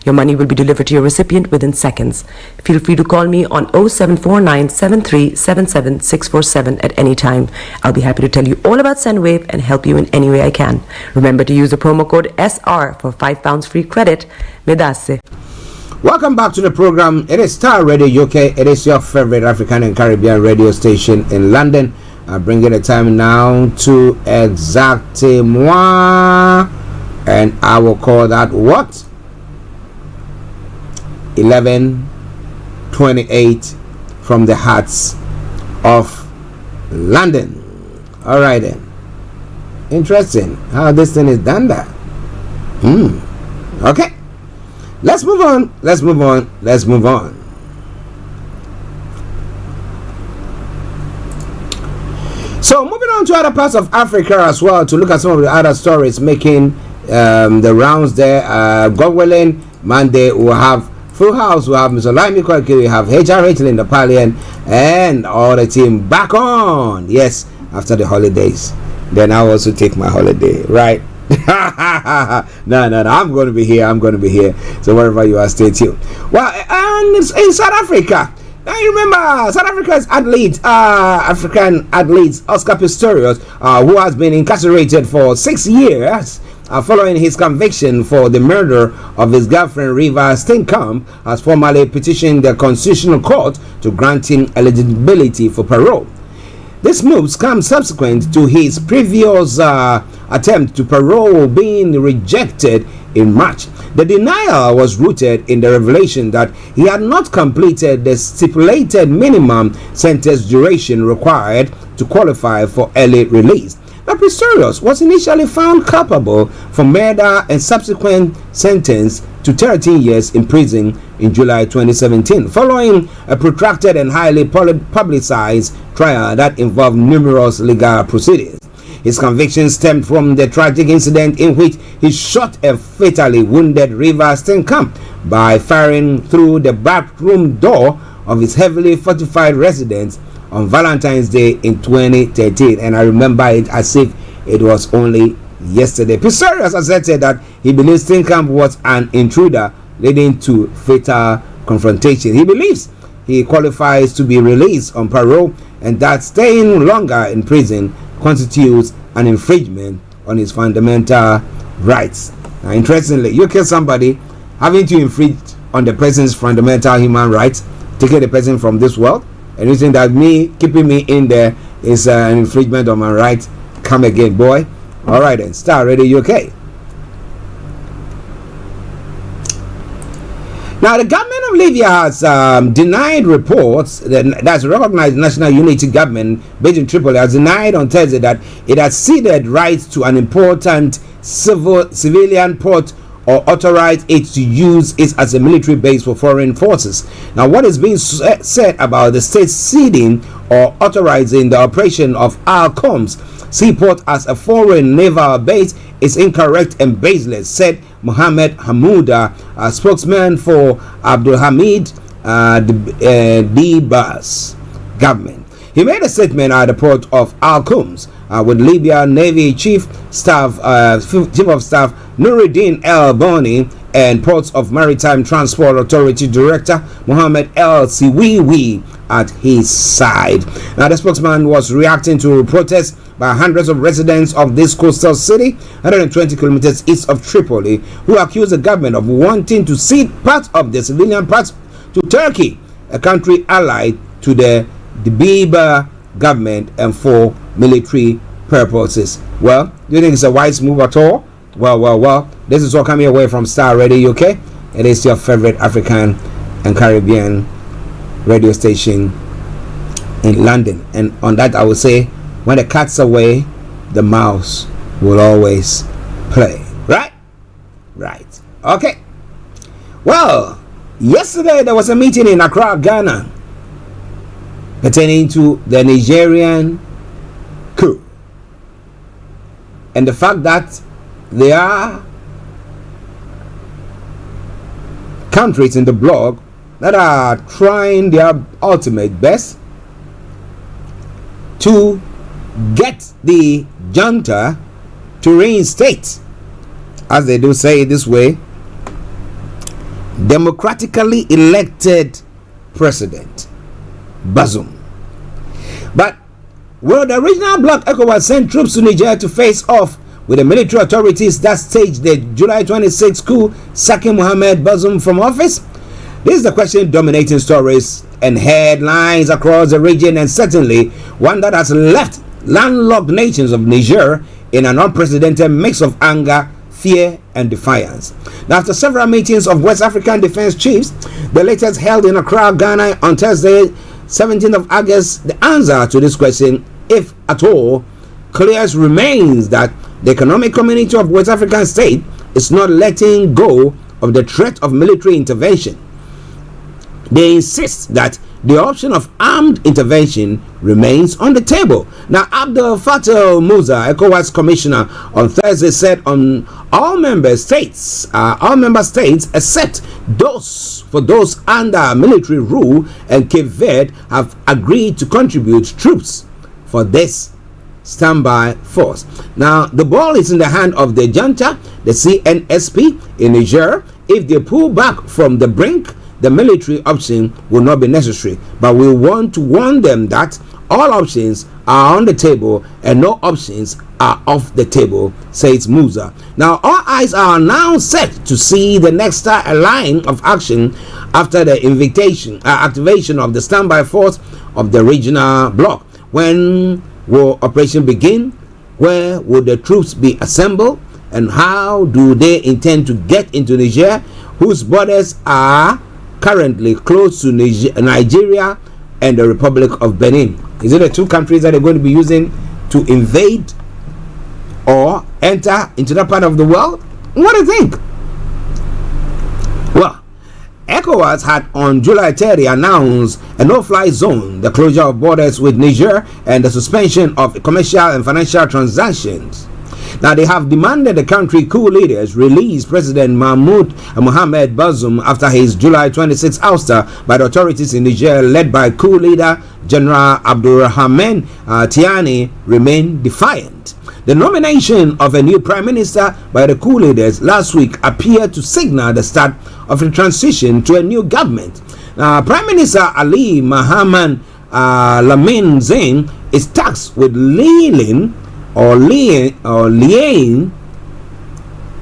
Your money will be delivered to your recipient within seconds. Feel free to call me on 0749 7377 647 at any time. I'll be happy to tell you all about SendWave and help you in any way I can. Remember to use the promo code SR for £5 free credit. Vedasse. Welcome back to the program. It is Starr Radio UK. It is your favorite African and Caribbean radio station in London. I bring the time now to exactement, and I will call that what? 11:28 from the hearts of London. All right then. Interesting how this thing is done that. Okay. Let's move on. So moving on to other parts of Africa as well to look at some of the other stories making the rounds there. God willing, Monday we'll have Full House, we'll have Mr. Laimi Kwaki, we have HRH in the Parliament, and all the team back on. Yes, after the holidays. Then I'll also take my holiday, right? No, I'm going to be here. So wherever you are, stay tuned. Well, and in South Africa, now you remember South Africa's African athletes Oscar Pistorius, who has been incarcerated for 6 years following his conviction for the murder of his girlfriend Riva Steenkamp, has formally petitioned the Constitutional Court to grant him eligibility for parole. This move comes subsequent to his previous attempt to parole being rejected in March. The denial was rooted in the revelation that he had not completed the stipulated minimum sentence duration required to qualify for early release. Now, Pistorius was initially found culpable for murder and subsequent sentenced to 13 years in prison in July 2017, following a protracted and highly publicized trial that involved numerous legal proceedings. His conviction stemmed from the tragic incident in which he shot and fatally wounded Riva Steenkamp by firing through the bathroom door of his heavily fortified residence on Valentine's Day in 2013, and I remember it as if it was only yesterday. Pistorius asserted that he believes Steenkamp was an intruder, leading to fatal confrontation. He believes he qualifies to be released on parole, and that staying longer in prison constitutes an infringement on his fundamental rights. Now, interestingly, you kill somebody, having to infringe on the person's fundamental human rights, taking the person from this world, and you think that keeping me in there is an infringement of my rights? Come again, boy. All right then, Starr Radio UK. Now, the government of Libya has denied reports that's recognized national unity government based in Tripoli has denied on Thursday that it has ceded rights to an important civilian port or authorized it to use it as a military base for foreign forces. Now, what is being said about the state ceding or authorizing the operation of Al-Qom's seaport as a foreign naval base is incorrect and baseless, said Mohammed Hamouda, a spokesman for Abdul Hamid Diba's government. He made a statement at the port of Al-Qom's with Libya Navy Chief of Staff Nuruddin El Boni and Ports of Maritime Transport Authority Director Mohammed El Siwiwi at his side. Now, the spokesman was reacting to protests by hundreds of residents of this coastal city, 120 kilometers east of Tripoli, who accused the government of wanting to cede part of the civilian parts to Turkey, a country allied to the Dibba government and for military purposes. Well, do you think it's a wise move at all? Well, this is all coming away from Starr Radio UK. It is your favorite African and Caribbean radio station in London. And on that, I will say, when the cat's away, the mouse will always play. Right? Okay. Well, yesterday there was a meeting in Accra, Ghana, pertaining to the Nigerian coup. And the fact that there are countries in the bloc that are trying their ultimate best to get the junta to reinstate, as they do say it this way, democratically elected president Bazoum. But will the regional bloc ECOWAS send troops to Niger to face off with the military authorities that staged the July 26 coup, sacking Mohamed Bazoum from office? This is the question dominating stories and headlines across the region, and certainly one that has left landlocked nations of Niger in an unprecedented mix of anger, fear, and defiance. Now, after several meetings of West African defense chiefs, the latest held in Accra, Ghana on Thursday, 17th of August, the answer to this question, if at all, clear remains that the Economic Community of West African States, is not letting go of the threat of military intervention. They insist that the option of armed intervention remains on the table. Now, Abdel Fattah Musa, ECOWAS commissioner, on Thursday said all member states except those under military rule and Cape Verde have agreed to contribute troops for this standby force. Now, the ball is in the hand of the junta, the CNSP in Niger. If they pull back from the brink, the military option will not be necessary. But we want to warn them that all options are on the table and no options are off the table, says Musa. Now, all eyes are now set to see the next line of action after the activation of the standby force of the regional bloc. When will operation begin? Where will the troops be assembled? And how do they intend to get into Niger, whose borders are currently close to Nigeria and the Republic of Benin? Is it the two countries that they're going to be using to invade or enter into that part of the world? What do you think? Well, ECOWAS had on July 30 announced a no-fly zone, the closure of borders with Niger, and the suspension of commercial and financial transactions. Now, they have demanded the country coup leaders release President Mohamed Bazoum after his July 26 ouster by the authorities in Niger, led by coup leader General Abdurrahman Tiani, remain defiant. The nomination of a new prime minister by the coup leaders last week appeared to signal the start of a transition to a new government. Prime Minister Ali Mohamed Lamine Zain is tasked with leading the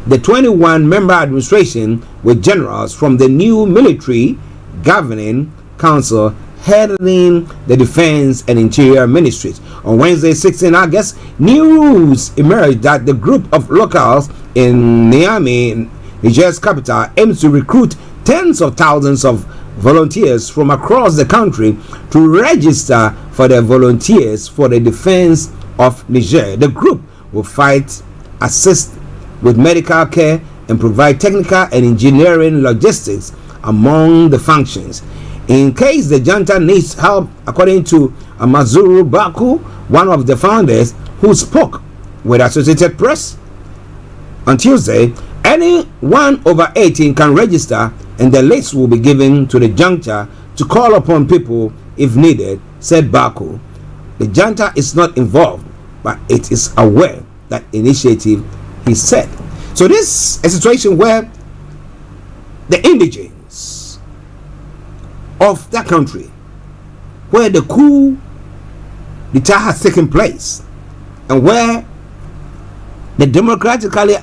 21-member administration with generals from the new military governing council heading the defense and interior ministries. On Wednesday, 16 August, news emerged that the group of locals in Niamey, Niger's capital, aims to recruit tens of thousands of volunteers from across the country to register for the volunteers for the defense of Niger. The group will fight, assist with medical care, and provide technical and engineering logistics among the functions. In case the junta needs help, according to Mazuru Baku, one of the founders who spoke with Associated Press on Tuesday, anyone over 18 can register, and the list will be given to the junta to call upon people if needed, said Baku. The junta is not involved, but it is aware that initiative, he said. So this is a situation where the indigents of that country, where the coup d'etat has taken place, and where the democratically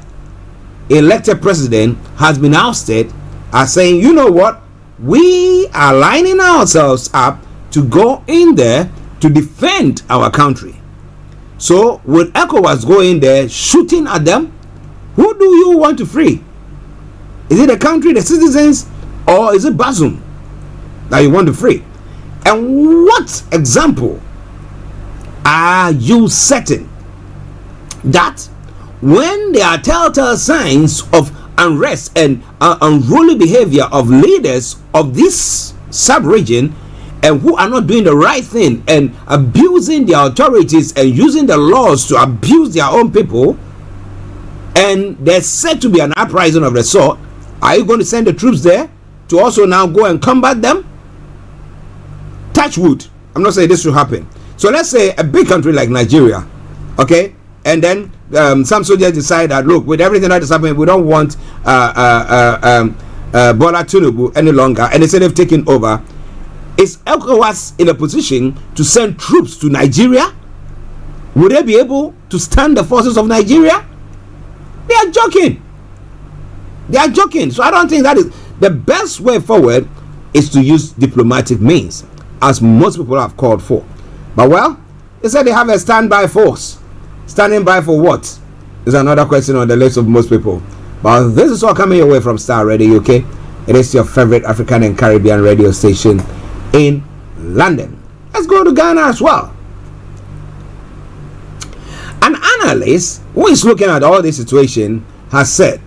elected president has been ousted, are saying, you know what, we are lining ourselves up to go in there to defend our country. So would ECOWAS go in there shooting at them? Who do you want to free? Is it the country, the citizens, or is it Bazoum that you want to free? And what example are you setting that when there are telltale signs of unrest and unruly behavior of leaders of this sub-region, and who are not doing the right thing and abusing their authorities and using the laws to abuse their own people, and there's said to be an uprising of the sort, are you going to send the troops there to also now go and combat them? Touch wood. I'm not saying this will happen. So let's say a big country like Nigeria, okay, and then some soldiers decide that, look, with everything that is happening, we don't want Bola Tinubu any longer, and they say they've taken over. Is ECOWAS in a position to send troops to Nigeria? Would they be able to stand the forces of Nigeria? They are joking. They are joking. So I don't think that is the best way forward, is to use diplomatic means, as most people have called for. But well, they said they have a standby force. Standing by for what? Is another question on the lips of most people. But this is all coming away from Starr Radio UK. It is your favorite African and Caribbean radio station in London. Let's go to Ghana as well. An analyst who is looking at all this situation has said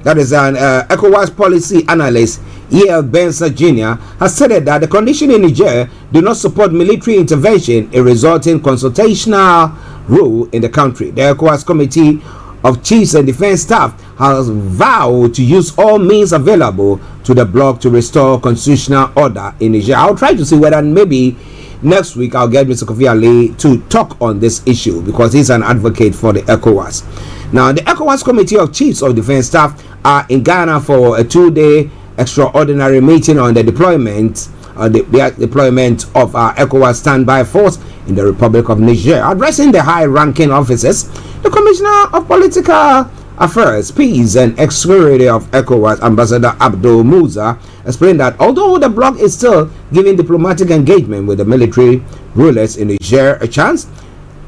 that is an ECOWAS policy analyst, E.L. Benson Jr., has stated that the conditions in Niger do not support military intervention in resulting consultational rule in the country. The ECOWAS Committee of Chiefs and Defense Staff has vowed to use all means available to the bloc to restore constitutional order in Niger. I'll try to see whether maybe next week I'll get Mr. Kofi Ali to talk on this issue, because he's an advocate for the ECOWAS. Now, the ECOWAS Committee of Chiefs of Defense Staff are in Ghana for a 2-day extraordinary meeting on the deployment of our ECOWAS standby force in the Republic of Niger. Addressing the high-ranking officers, the Commissioner of Political Affairs, Peace and Security of ECOWAS, Ambassador Abdul Musa, explained that although the bloc is still giving diplomatic engagement with the military rulers in Niger a chance,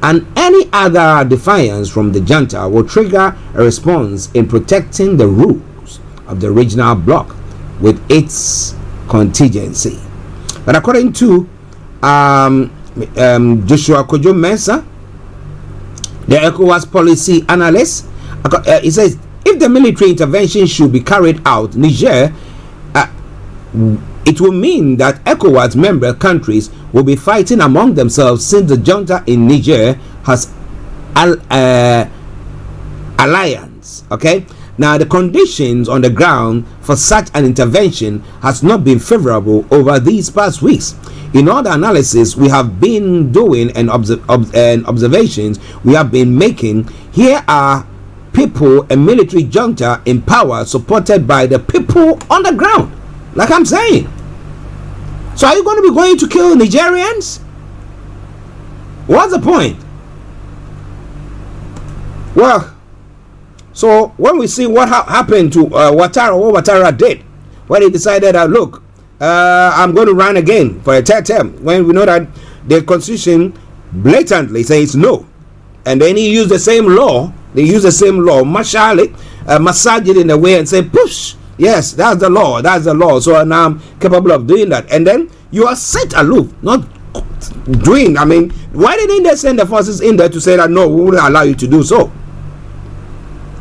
and any other defiance from the junta will trigger a response in protecting the rules of the regional bloc with its contingency. But according to Joshua Kojo Mensah, the ECOWAS policy analyst, he says if the military intervention should be carried out, Niger, it will mean that ECOWAS member countries will be fighting among themselves, since the junta in Niger has alliance. Okay, now the conditions on the ground for such an intervention has not been favorable over these past weeks. In all the analysis we have been doing and observations we have been making, here are people, a military junta in power supported by the people on the ground, like I'm saying. So are you going to be going to kill Nigerians? What's the point? Well, so when we see what happened to what Ouattara did, when he decided that, look, I'm going to run again for a third term, when we know that the constitution blatantly says no, and then he used the same law, massage it in a way and say, push, yes, that's the law, so now I'm capable of doing that. And then you are set aloof, not doing. I mean, why didn't they send the forces in there to say that no, we wouldn't allow you to do so?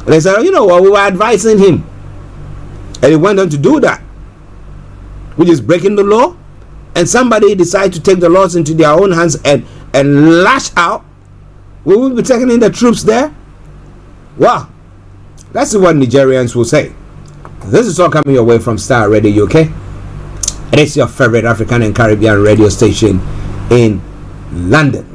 And they said, you know what, we were advising him, and he went on to do that, which is breaking the law. And somebody decide to take the laws into their own hands and lash out. We will be taking in the troops there. Wow, let's see what Nigerians will say. This is all coming your way from Starr Radio UK. It is your favorite African and Caribbean radio station in London.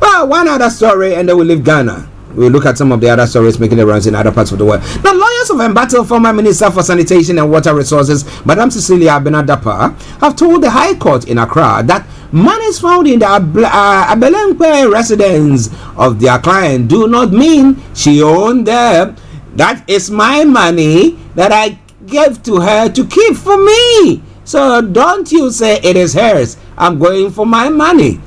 Well, one other story, and then we leave Ghana. We'll look at some of the other stories making the rounds in other parts of the world. Now, lawyers of embattled former Minister for Sanitation and Water Resources, Madam Cecilia Benadapa, have told the High Court in Accra that monies found in the Abelenkwe residence of their client do not mean she owned them. That is my money that I gave to her to keep for me. So don't you say it is hers. I'm going for my money.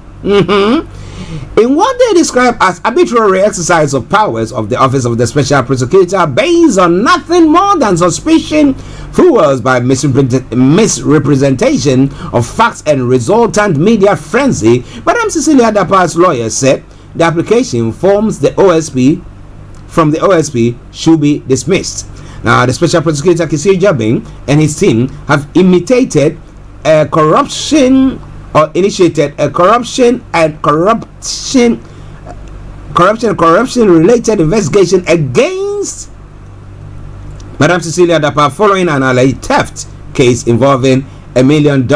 In what they describe as arbitrary exercise of powers of the Office of the Special Prosecutor based on nothing more than suspicion fueled by misrepresentation of facts and resultant media frenzy, Madam Cecilia Dapa's lawyer said the application forms the OSP from the OSP should be dismissed. Now, the Special Prosecutor Kisir Jabin and his team have initiated a corruption related investigation against Madam Cecilia Dapa following an alleged theft case involving $1 million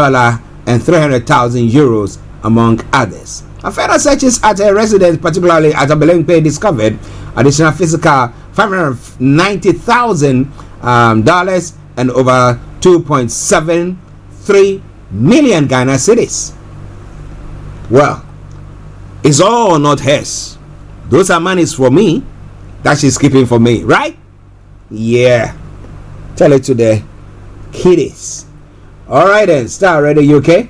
and 300,000 euros, among others. A further searches at a residence, particularly at Abelenkwe, discovered additional physical $590,000 and over 2.73 million Ghana cedis. Well, it's all not hers. Those are monies for me that she's keeping for me, right? Yeah. Tell it to the kiddies. Alright then, Starr Radio UK.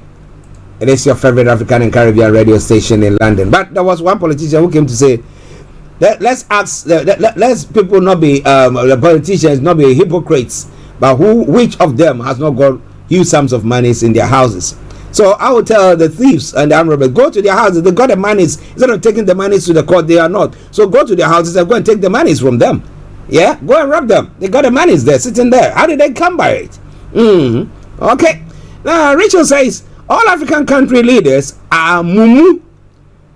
It is your favorite African and Caribbean radio station in London. But there was one politician who came to say that let's people not be the politicians not be hypocrites, but which of them has not got huge sums of monies in their houses. So I will tell the thieves and the armed robbers, go to their houses. They got the monies. Instead of taking the monies to the court, they are not. So go to their houses and go and take the monies from them. Yeah, go and rob them. They got the money there, sitting there. How did they come by it? Okay. Now, Rachel says, all African country leaders are mumu.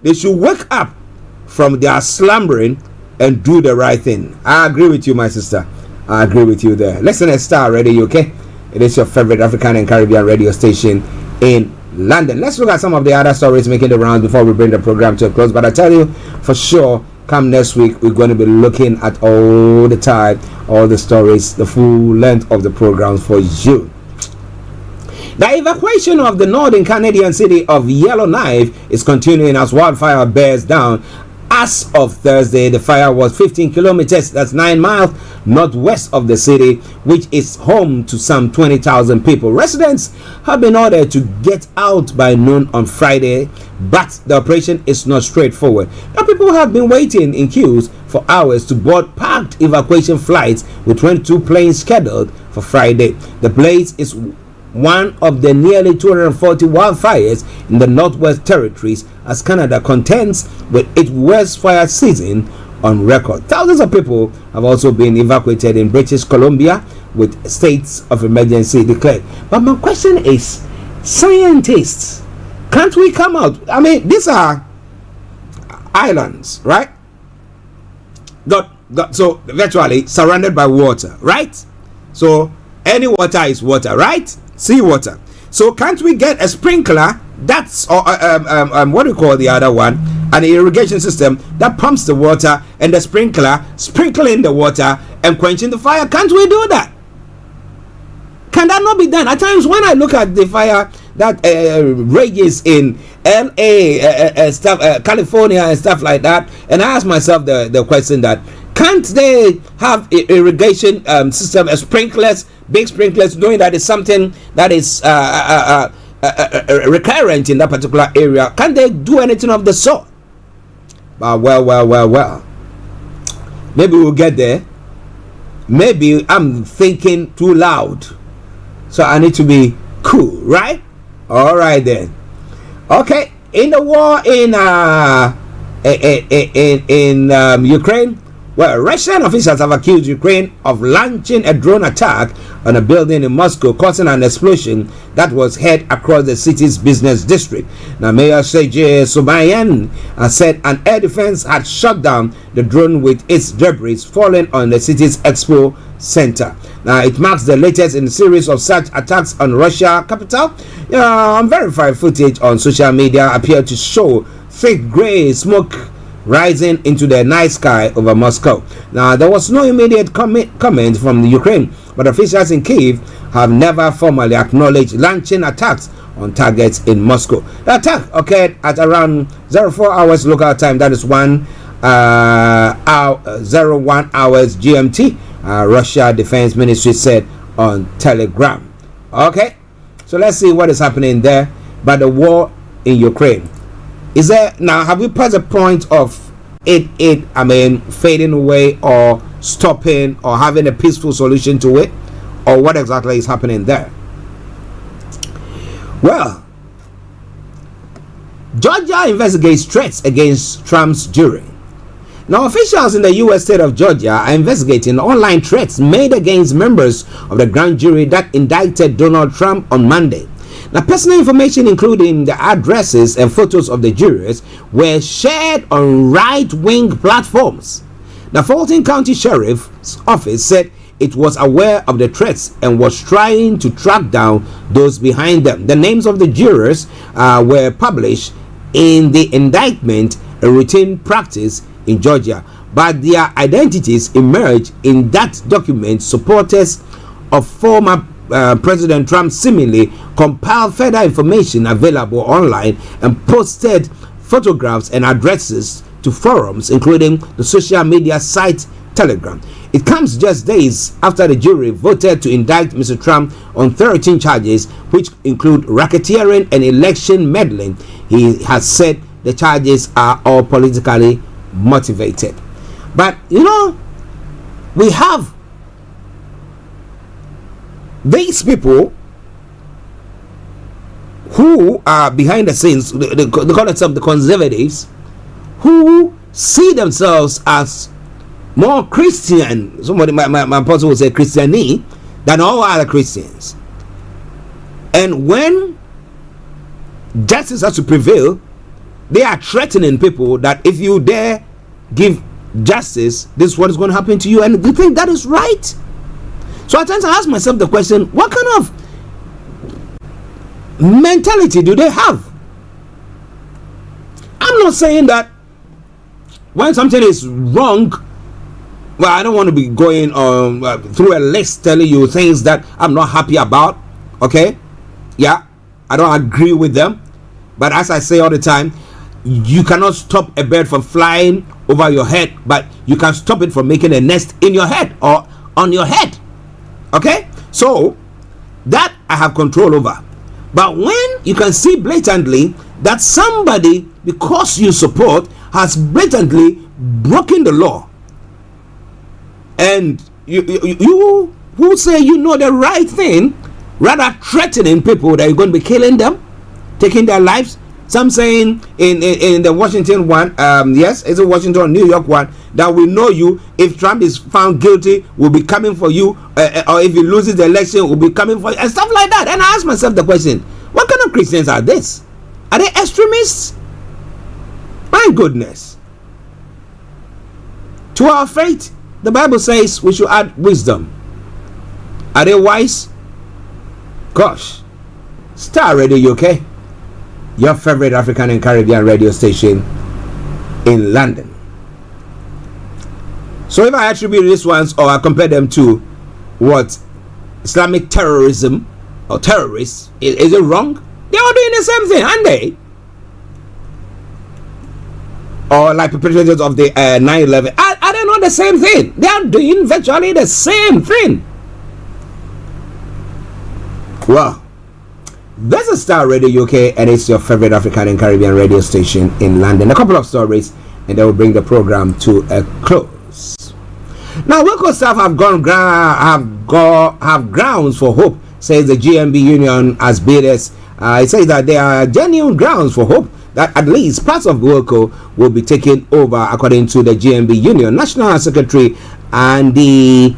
They should wake up from their slumbering and do the right thing. I agree with you, my sister. I agree with you there. Listen to Starr Radio UK. It is your favorite African and Caribbean radio station in London. Let's look at some of the other stories making the rounds before we bring the program to a close. But I tell you, for sure, come next week, we're going to be looking at all the time, all the stories, the full length of the programs for you. The evacuation of the northern Canadian city of Yellowknife is continuing as wildfire bears down. As of Thursday, the fire was 15 kilometers, that's 9 miles, northwest of the city, which is home to some 20,000 people. Residents have been ordered to get out by noon on Friday, but the operation is not straightforward. Now, people have been waiting in queues for hours to board packed evacuation flights with 22 planes scheduled for Friday. The blaze is one of the nearly 240 wildfires in the Northwest Territories as Canada contends with its worst fire season on record. Thousands of people have also been evacuated in British Columbia with states of emergency declared. But my question is, scientists, can't we come out? I mean, these are islands, right? So virtually surrounded by water, right? So any water is water, right? Seawater. So can't we get a sprinkler? That's what do you call the other one? An irrigation system that pumps the water, and the sprinkler sprinkling the water and quenching the fire. Can't we do that? Can that not be done? At times when I look at the fire that rages in LA, California and stuff like that, and I ask myself the question that, can't they have irrigation system, sprinklers, big sprinklers, knowing that it's something that is recurrent in that particular area? Can't they do anything of the sort? Well. Maybe we'll get there. Maybe I'm thinking too loud, so I need to be cool, right? All right then. Okay, in the war in Ukraine. Well, Russian officials have accused Ukraine of launching a drone attack on a building in Moscow, causing an explosion that was heard across the city's business district. Now, Mayor Sergei Sobyanin said an air defense had shot down the drone with its debris falling on the city's expo center. Now, it marks the latest in a series of such attacks on Russia capital. Unverified footage on social media appeared to show thick gray smoke rising into the night sky over Moscow. Now, there was no immediate comment from the Ukraine, but officials in Kyiv have never formally acknowledged launching attacks on targets in Moscow. The attack occurred at around 04 hours local time, that is 01 hours GMT, Russia Defense Ministry said on Telegram. Okay, so let's see what is happening there. But the war in Ukraine, is there now, have we passed a point of it fading away or stopping or having a peaceful solution to it, or what exactly is happening there? Well, Georgia investigates threats against Trump's jury. Now, officials in the U.S. state of Georgia are investigating online threats made against members of the grand jury that indicted Donald Trump on Monday. Now, personal information, including the addresses and photos of the jurors, were shared on right-wing platforms. The Fulton County Sheriff's Office said it was aware of the threats and was trying to track down those behind them. The names of the jurors were published in the indictment, a routine practice in Georgia, but their identities emerged in that document. Supporters of former President Trump seemingly compiled further information available online and posted photographs and addresses to forums, including the social media site Telegram. It comes just days after the jury voted to indict Mr. Trump on 13 charges, which include racketeering and election meddling. He has said the charges are all politically motivated. But we have these people who are behind the scenes, they call themselves the conservatives, who see themselves as more Christian, somebody, my apostle would say Christiani, than all other Christians. And when justice has to prevail, they are threatening people that if you dare give justice, this is what is going to happen to you. And they think that is right. So I tend to ask myself the question, what kind of mentality do they have? I'm not saying that when something is wrong, well, I don't want to be going through a list telling you things that I'm not happy about. Okay, yeah, I don't agree with them, but as I say all the time, you cannot stop a bird from flying over your head, but you can stop it from making a nest in your head or on your head. Okay, so that I have control over. But when you can see blatantly that somebody, because you support, has blatantly broken the law, and you who say you know the right thing, rather threatening people that you're going to be killing them, taking their lives. Some saying in the Washington one, yes, it's a Washington or New York one, that we know you. If Trump is found guilty, we'll be coming for you, or if he loses the election, we'll be coming for you, and stuff like that. And I ask myself the question, what kind of Christians are this? Are they extremists? My goodness. To our faith, the Bible says we should add wisdom. Are they wise? Gosh. Starr Radio UK, your favorite African and Caribbean radio station in London. So if I attribute these ones, or I compare them to what Islamic terrorism or terrorists, is it wrong? They're all doing the same thing, aren't they? Or like perpetrators of the 9/11, are they not the same thing? They are doing virtually the same thing. Well, this is Starr Radio UK, and it's your favorite African and Caribbean radio station in London. A couple of stories, and they will bring the program to a close. Now, local staff have grounds for hope, says the GMB Union as bidders. It says that there are genuine grounds for hope that at least parts of Wilco will be taken over, according to the GMB Union. National Secretary Andy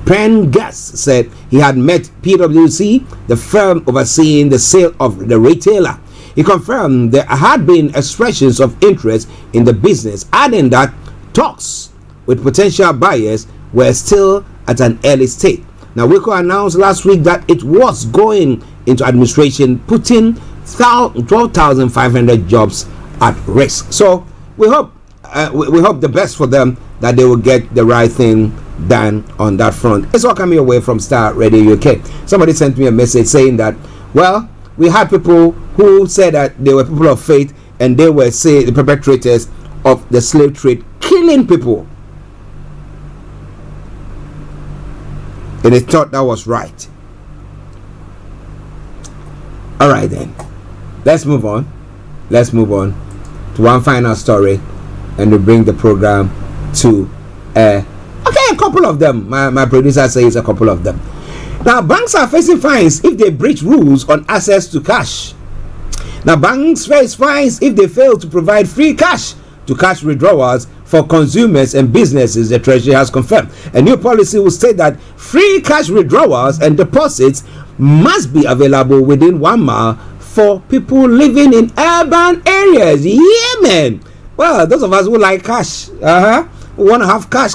Prendergast said he had met PwC, the firm overseeing the sale of the retailer. He confirmed there had been expressions of interest in the business, adding that talks with potential buyers were still at an early stage. Now, Wilco announced last week that it was going into administration, putting 12,500 jobs at risk. So we hope the best for them, that they will get the right thing done on that front. It's all coming away from Starr Radio UK. Somebody sent me a message saying that, well, we had people who said that they were people of faith, and they were, say, the perpetrators of the slave trade, killing people, and they thought that was right. All right, then, let's move on to one final story, and we bring the program to a couple of them. My producer says a couple of them. Now, banks are facing fines if they breach rules on access to cash. Now, banks face fines if they fail to provide free cash to cash withdrawals for consumers and businesses, the Treasury has confirmed. A new policy will state that free cash withdrawals and deposits must be available within 1 mile for people living in urban areas. Yeah, man. Well, those of us who like cash, we want to have cash,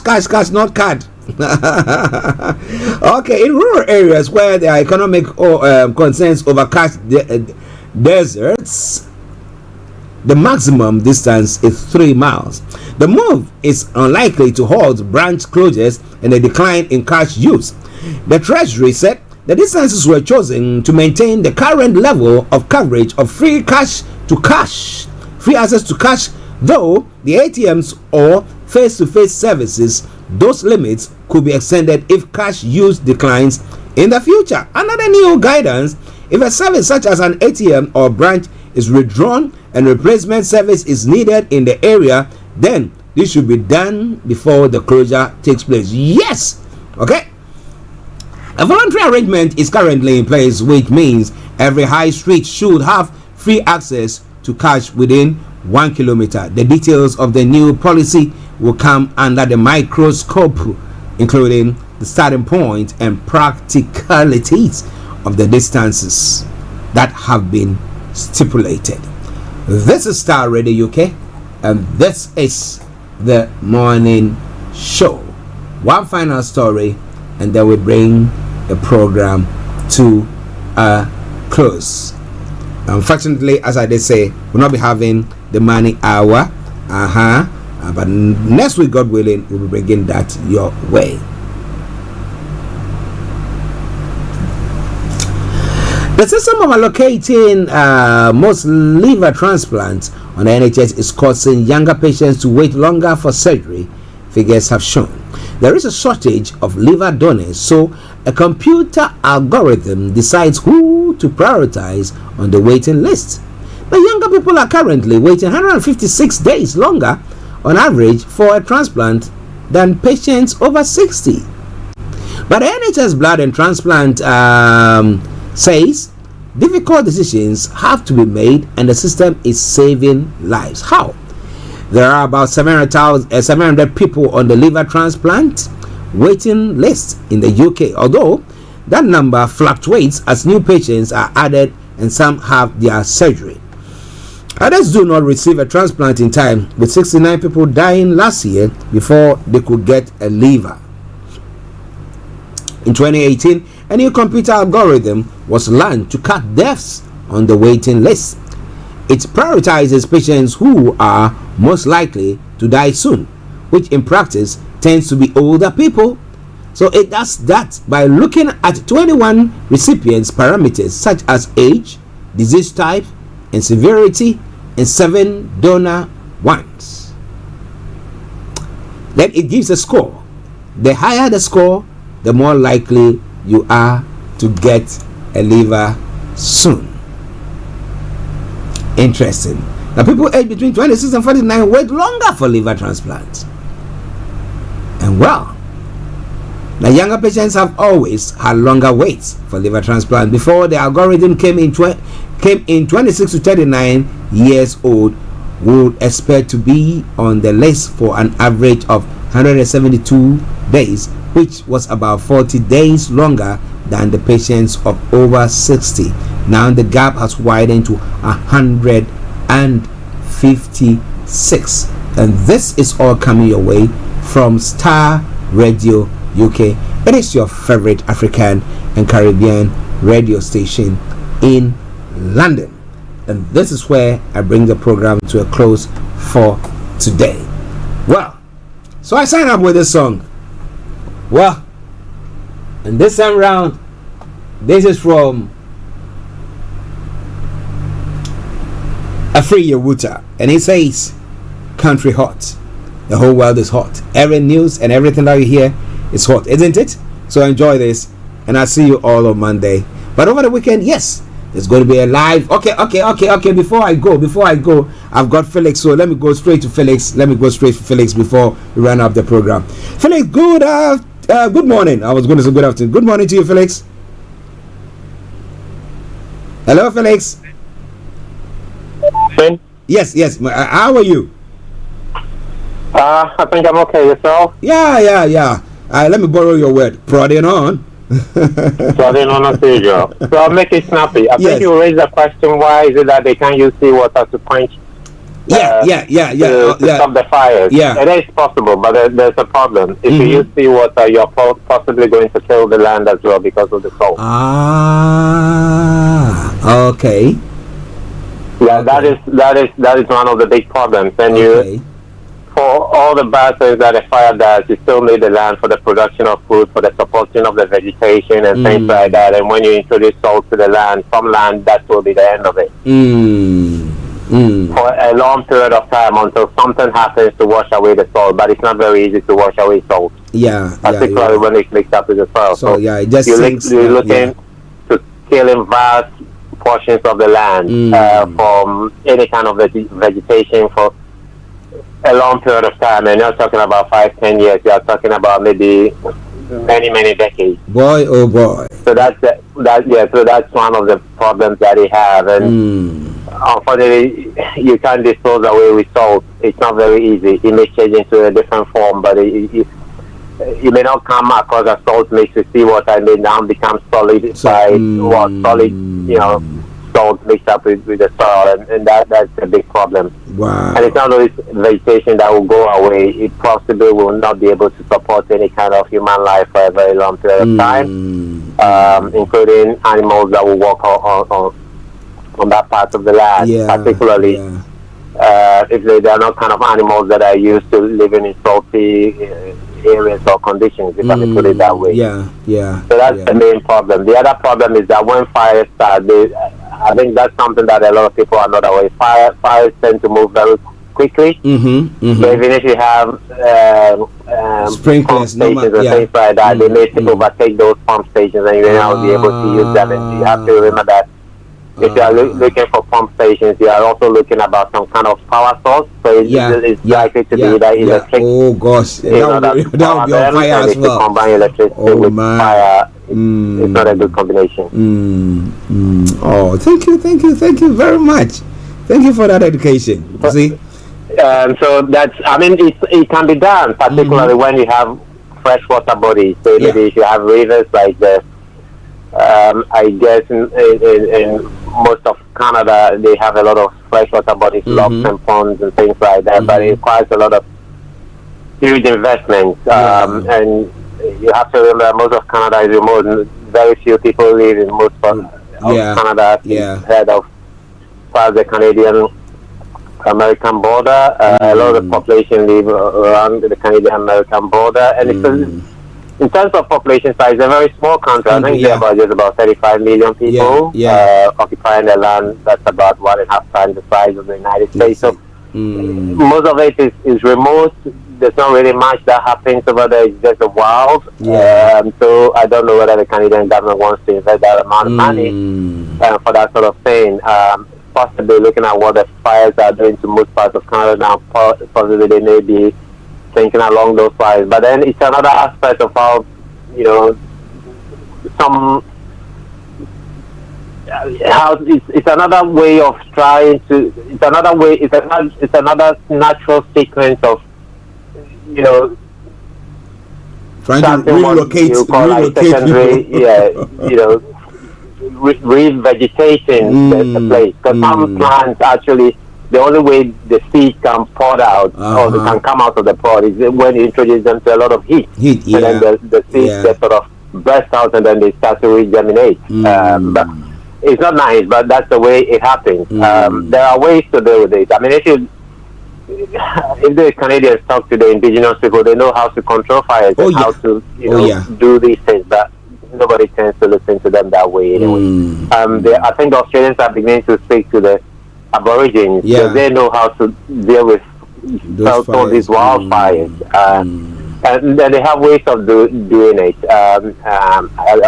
not card. Okay, in rural areas where there are economic concerns over cash deserts, the maximum distance is 3 miles. The move is unlikely to halt branch closures and a decline in cash use. The Treasury said the distances were chosen to maintain the current level of coverage of free access to cash, though the ATMs or face-to-face services, those limits could be extended if cash use declines in the future. Another new guidance: if a service such as an ATM or branch is withdrawn and replacement service is needed in the area, then this should be done before the closure takes place. Yes. Okay. A voluntary arrangement is currently in place, which means every high street should have free access to cash within 1 kilometer. The details of the new policy will come under the microscope, including the starting point and practicalities of the distances that have been stipulated. This is Starr Radio UK, and this is the morning show. One final story, and then we bring the program to a close. Unfortunately, as I did say, we'll not be having the money hour. But next week, God willing, we'll be bringing that your way. The system of allocating most liver transplants on the NHS is causing younger patients to wait longer for surgery, figures have shown. There is a shortage of liver donors, so a computer algorithm decides who to prioritize on the waiting list. The younger people are currently waiting 156 days longer on average for a transplant than patients over 60. But the NHS Blood and Transplant says difficult decisions have to be made and the system is saving lives. How? There are about 700 people on the liver transplant waiting list in the UK, although that number fluctuates as new patients are added and some have their surgery. Others do not receive a transplant in time, with 69 people dying last year before they could get a liver. In 2018, a new computer algorithm was learned to cut deaths on the waiting list. It prioritizes patients who are most likely to die soon, which in practice tends to be older people. So it does that by looking at 21 recipients' parameters such as age, disease type, and severity, and 7 donor ones. Then it gives a score. The higher the score, the more likely you are to get a liver soon. Interesting. Now people aged between 26 and 49 wait longer for liver transplants. And well, the younger patients have always had longer waits for liver transplant. Before the algorithm came in 26 to 39 years old would expect to be on the list for an average of 172 days, which was about 40 days longer than the patients of over 60. Now the gap has widened to 156, and this is all coming your way from Starr Radio UK. It is your favorite African and Caribbean radio station in London, and this is where I bring the program to a close for today. Well, so I sign up with this song. Well, and this time round, this is from Afri Yewuta, and it says, "Country hot, the whole world is hot. Every news and everything that you hear is hot, isn't it? So enjoy this, and I'll see you all on Monday. But over the weekend, yes, there's going to be a live. Okay. Before I go, I've got Felix, so let me go straight to Felix. Before we run up the program. Felix, good morning. I was going to say good afternoon. Good morning to you, Felix. Hello, Felix. Ben? Yes. How are you? I think I'm okay. Yourself? Yeah. Let me borrow your word. Prodding on. Prodding on a serial. So I'll make it snappy. I think you raised the question, why is it that they can't use seawater to quench to stop the fires? Yeah. It is possible, but there's a problem. If you use seawater, you're possibly going to kill the land as well because of the salt. Okay. Yeah, that is one of the big problems. And for all the bad things that a fire does, you still need the land for the production of food, for the supporting of the vegetation and things like that. And when you introduce salt to the land, some land, that will be the end of it. For a long period of time until something happens to wash away the salt. But it's not very easy to wash away salt. Particularly when it's mixed up with the soil. So it just you're looking to killing vast portions of the land from any kind of vegetation for a long period of time, and you're talking about 5-10 years. You're talking about maybe many decades. Boy, oh boy. So that's one of the problems that they have, and unfortunately, you can't dispose away with salt. It's not very easy. It may change into a different form, but you may not come across a salt mixed with seawater and then now become solid salt mixed up with the soil, and that's a big problem. Wow. And it's not always vegetation that will go away. It possibly will not be able to support any kind of human life for a very long period of time, including animals that will walk on that part of the land, particularly if they are not kind of animals that are used to living in salty areas or conditions, if I may put it that way. So that's the main problem. The other problem is that when fires start, I think that's something that a lot of people are not aware. Fires tend to move very quickly. So even if you have sprinklers, pump stations and things like that, they may overtake those pump stations, and you may not be able to use them. And you have to remember that if you are looking for pump stations, you are also looking about some kind of power source. So it's likely to be that electric. Oh gosh, that would be on fire as well. If you combine electricity with fire, it's not a good combination. Oh, thank you very much. Thank you for that education. See? So that's, I mean, it can be done, particularly when you have freshwater bodies. So maybe if you have rivers like the, I guess in most of Canada, they have a lot of freshwater bodies, lochs and ponds and things like that, but it requires a lot of huge investments. And you have to remember, most of Canada is remote. Very few people live in most of Canada. Head of past the Canadian-American border. A lot of the population live around the Canadian-American border, and it's in terms of population size, it's a very small country. I think there are just about 35 million people occupying the land that's about 1.5 times the size of the United States. So most of it is remote. There's not really much that happens over there. It's just a wild. So I don't know whether the Canadian government wants to invest that amount of money for that sort of thing. Possibly looking at what the fires are doing to most parts of Canada now, possibly they may be thinking along those lines. But then it's another aspect of how, it's another way of trying to, it's another natural sequence of, trying to relocate revegetating the place. Because some plants actually, the only way the seed can pod out or they can come out of the pod is when you introduce them to a lot of heat. And then the seeds just sort of burst out and then they start to regeminate. But it's not nice, but that's the way it happens. There are ways to deal with it. I mean, if the Canadians talk to the indigenous people, they know how to control fires and how to do these things, but nobody tends to listen to them that way anyway. I think the Australians are beginning to speak to the Aborigines because they know how to deal with all these wildfires. And then they have ways of doing it. I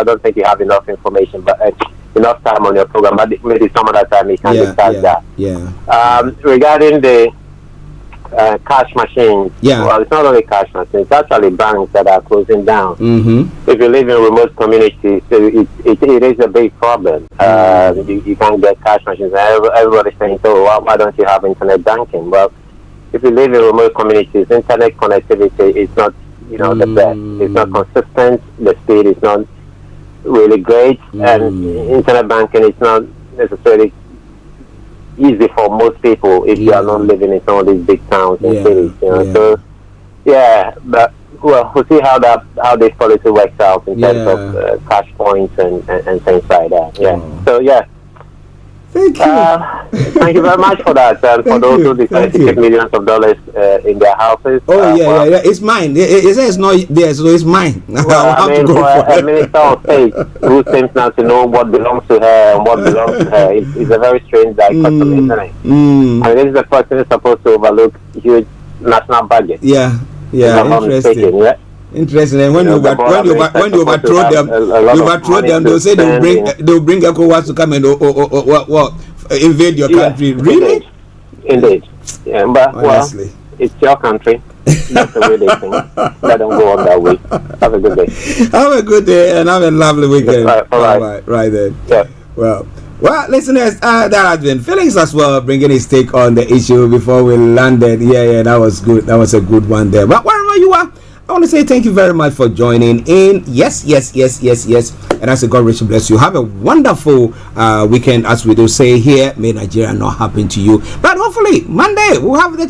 don't think you have enough information, but enough time on your program, but maybe some other time you can discuss that. Regarding the cash machines, well, it's not only cash machines, it's actually banks that are closing down. If you live in remote communities, it is a big problem. You can't get cash machines. Everybody's saying, so why don't you have internet banking? Well, if you live in remote communities, internet connectivity is not the best. It's not consistent. The speed is not really great, and internet banking is not necessarily easy for most people if you are not living in some of these big towns and cities. So but we'll see how this policy works out in terms of cash points and things like that. So thank you. Thank you very much for that. And for those who decide to keep millions of dollars in their houses. It's mine. It says not there, so it's mine. I mean, for a minister of state who seems now to know what belongs to her and what belongs to her, it's a very strange dichotomy, isn't it? I mean, this is a person who's supposed to overlook huge national budget. Interesting. Interesting. And when you overthrow them, they'll say they'll bring ECOWAS to come and invade your country. Really? Indeed. Yeah, but honestly, it's your country. That's the way they think. Let them go on that way. Have a good day. Have a good day and have a lovely weekend. Right then. Yeah. Well, Well, listeners, that has been Felix as well, bringing his take on the issue before we landed. Yeah, that was good. That was a good one there. But wherever you are, I want to say thank you very much for joining in. Yes. And as a God richly bless you. Have a wonderful weekend, as we do say here. May Nigeria not happen to you. But hopefully, Monday, we'll have the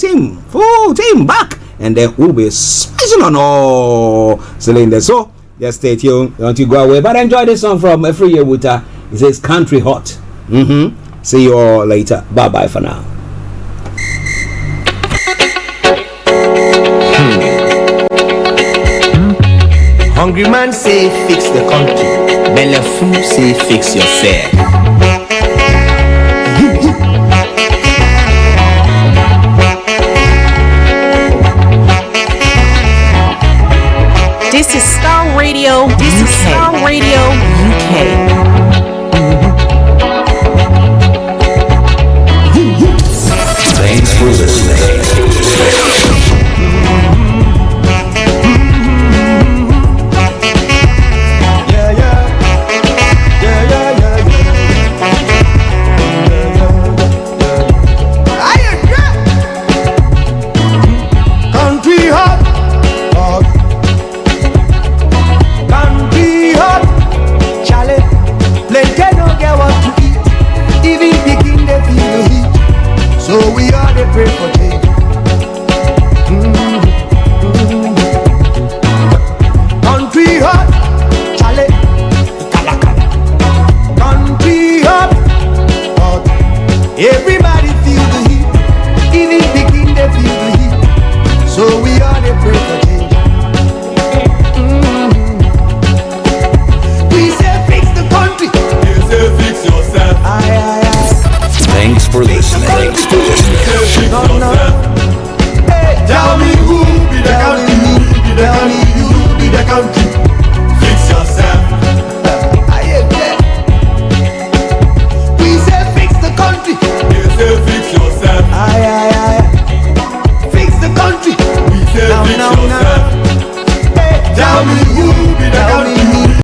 full team back. And then we'll be smashing on all cylinders. So, just stay tuned. Don't you go away. But enjoy this song from Efri Yewuta. It says Country Hot. See you all later. Bye-bye for now. Hungry man say fix the country. Bellefou say fix yourself. This is Starr Radio. This is Starr Radio UK. Thanks for listening. Pray for change. Country hot, chale, kala. Country hot, hot. Every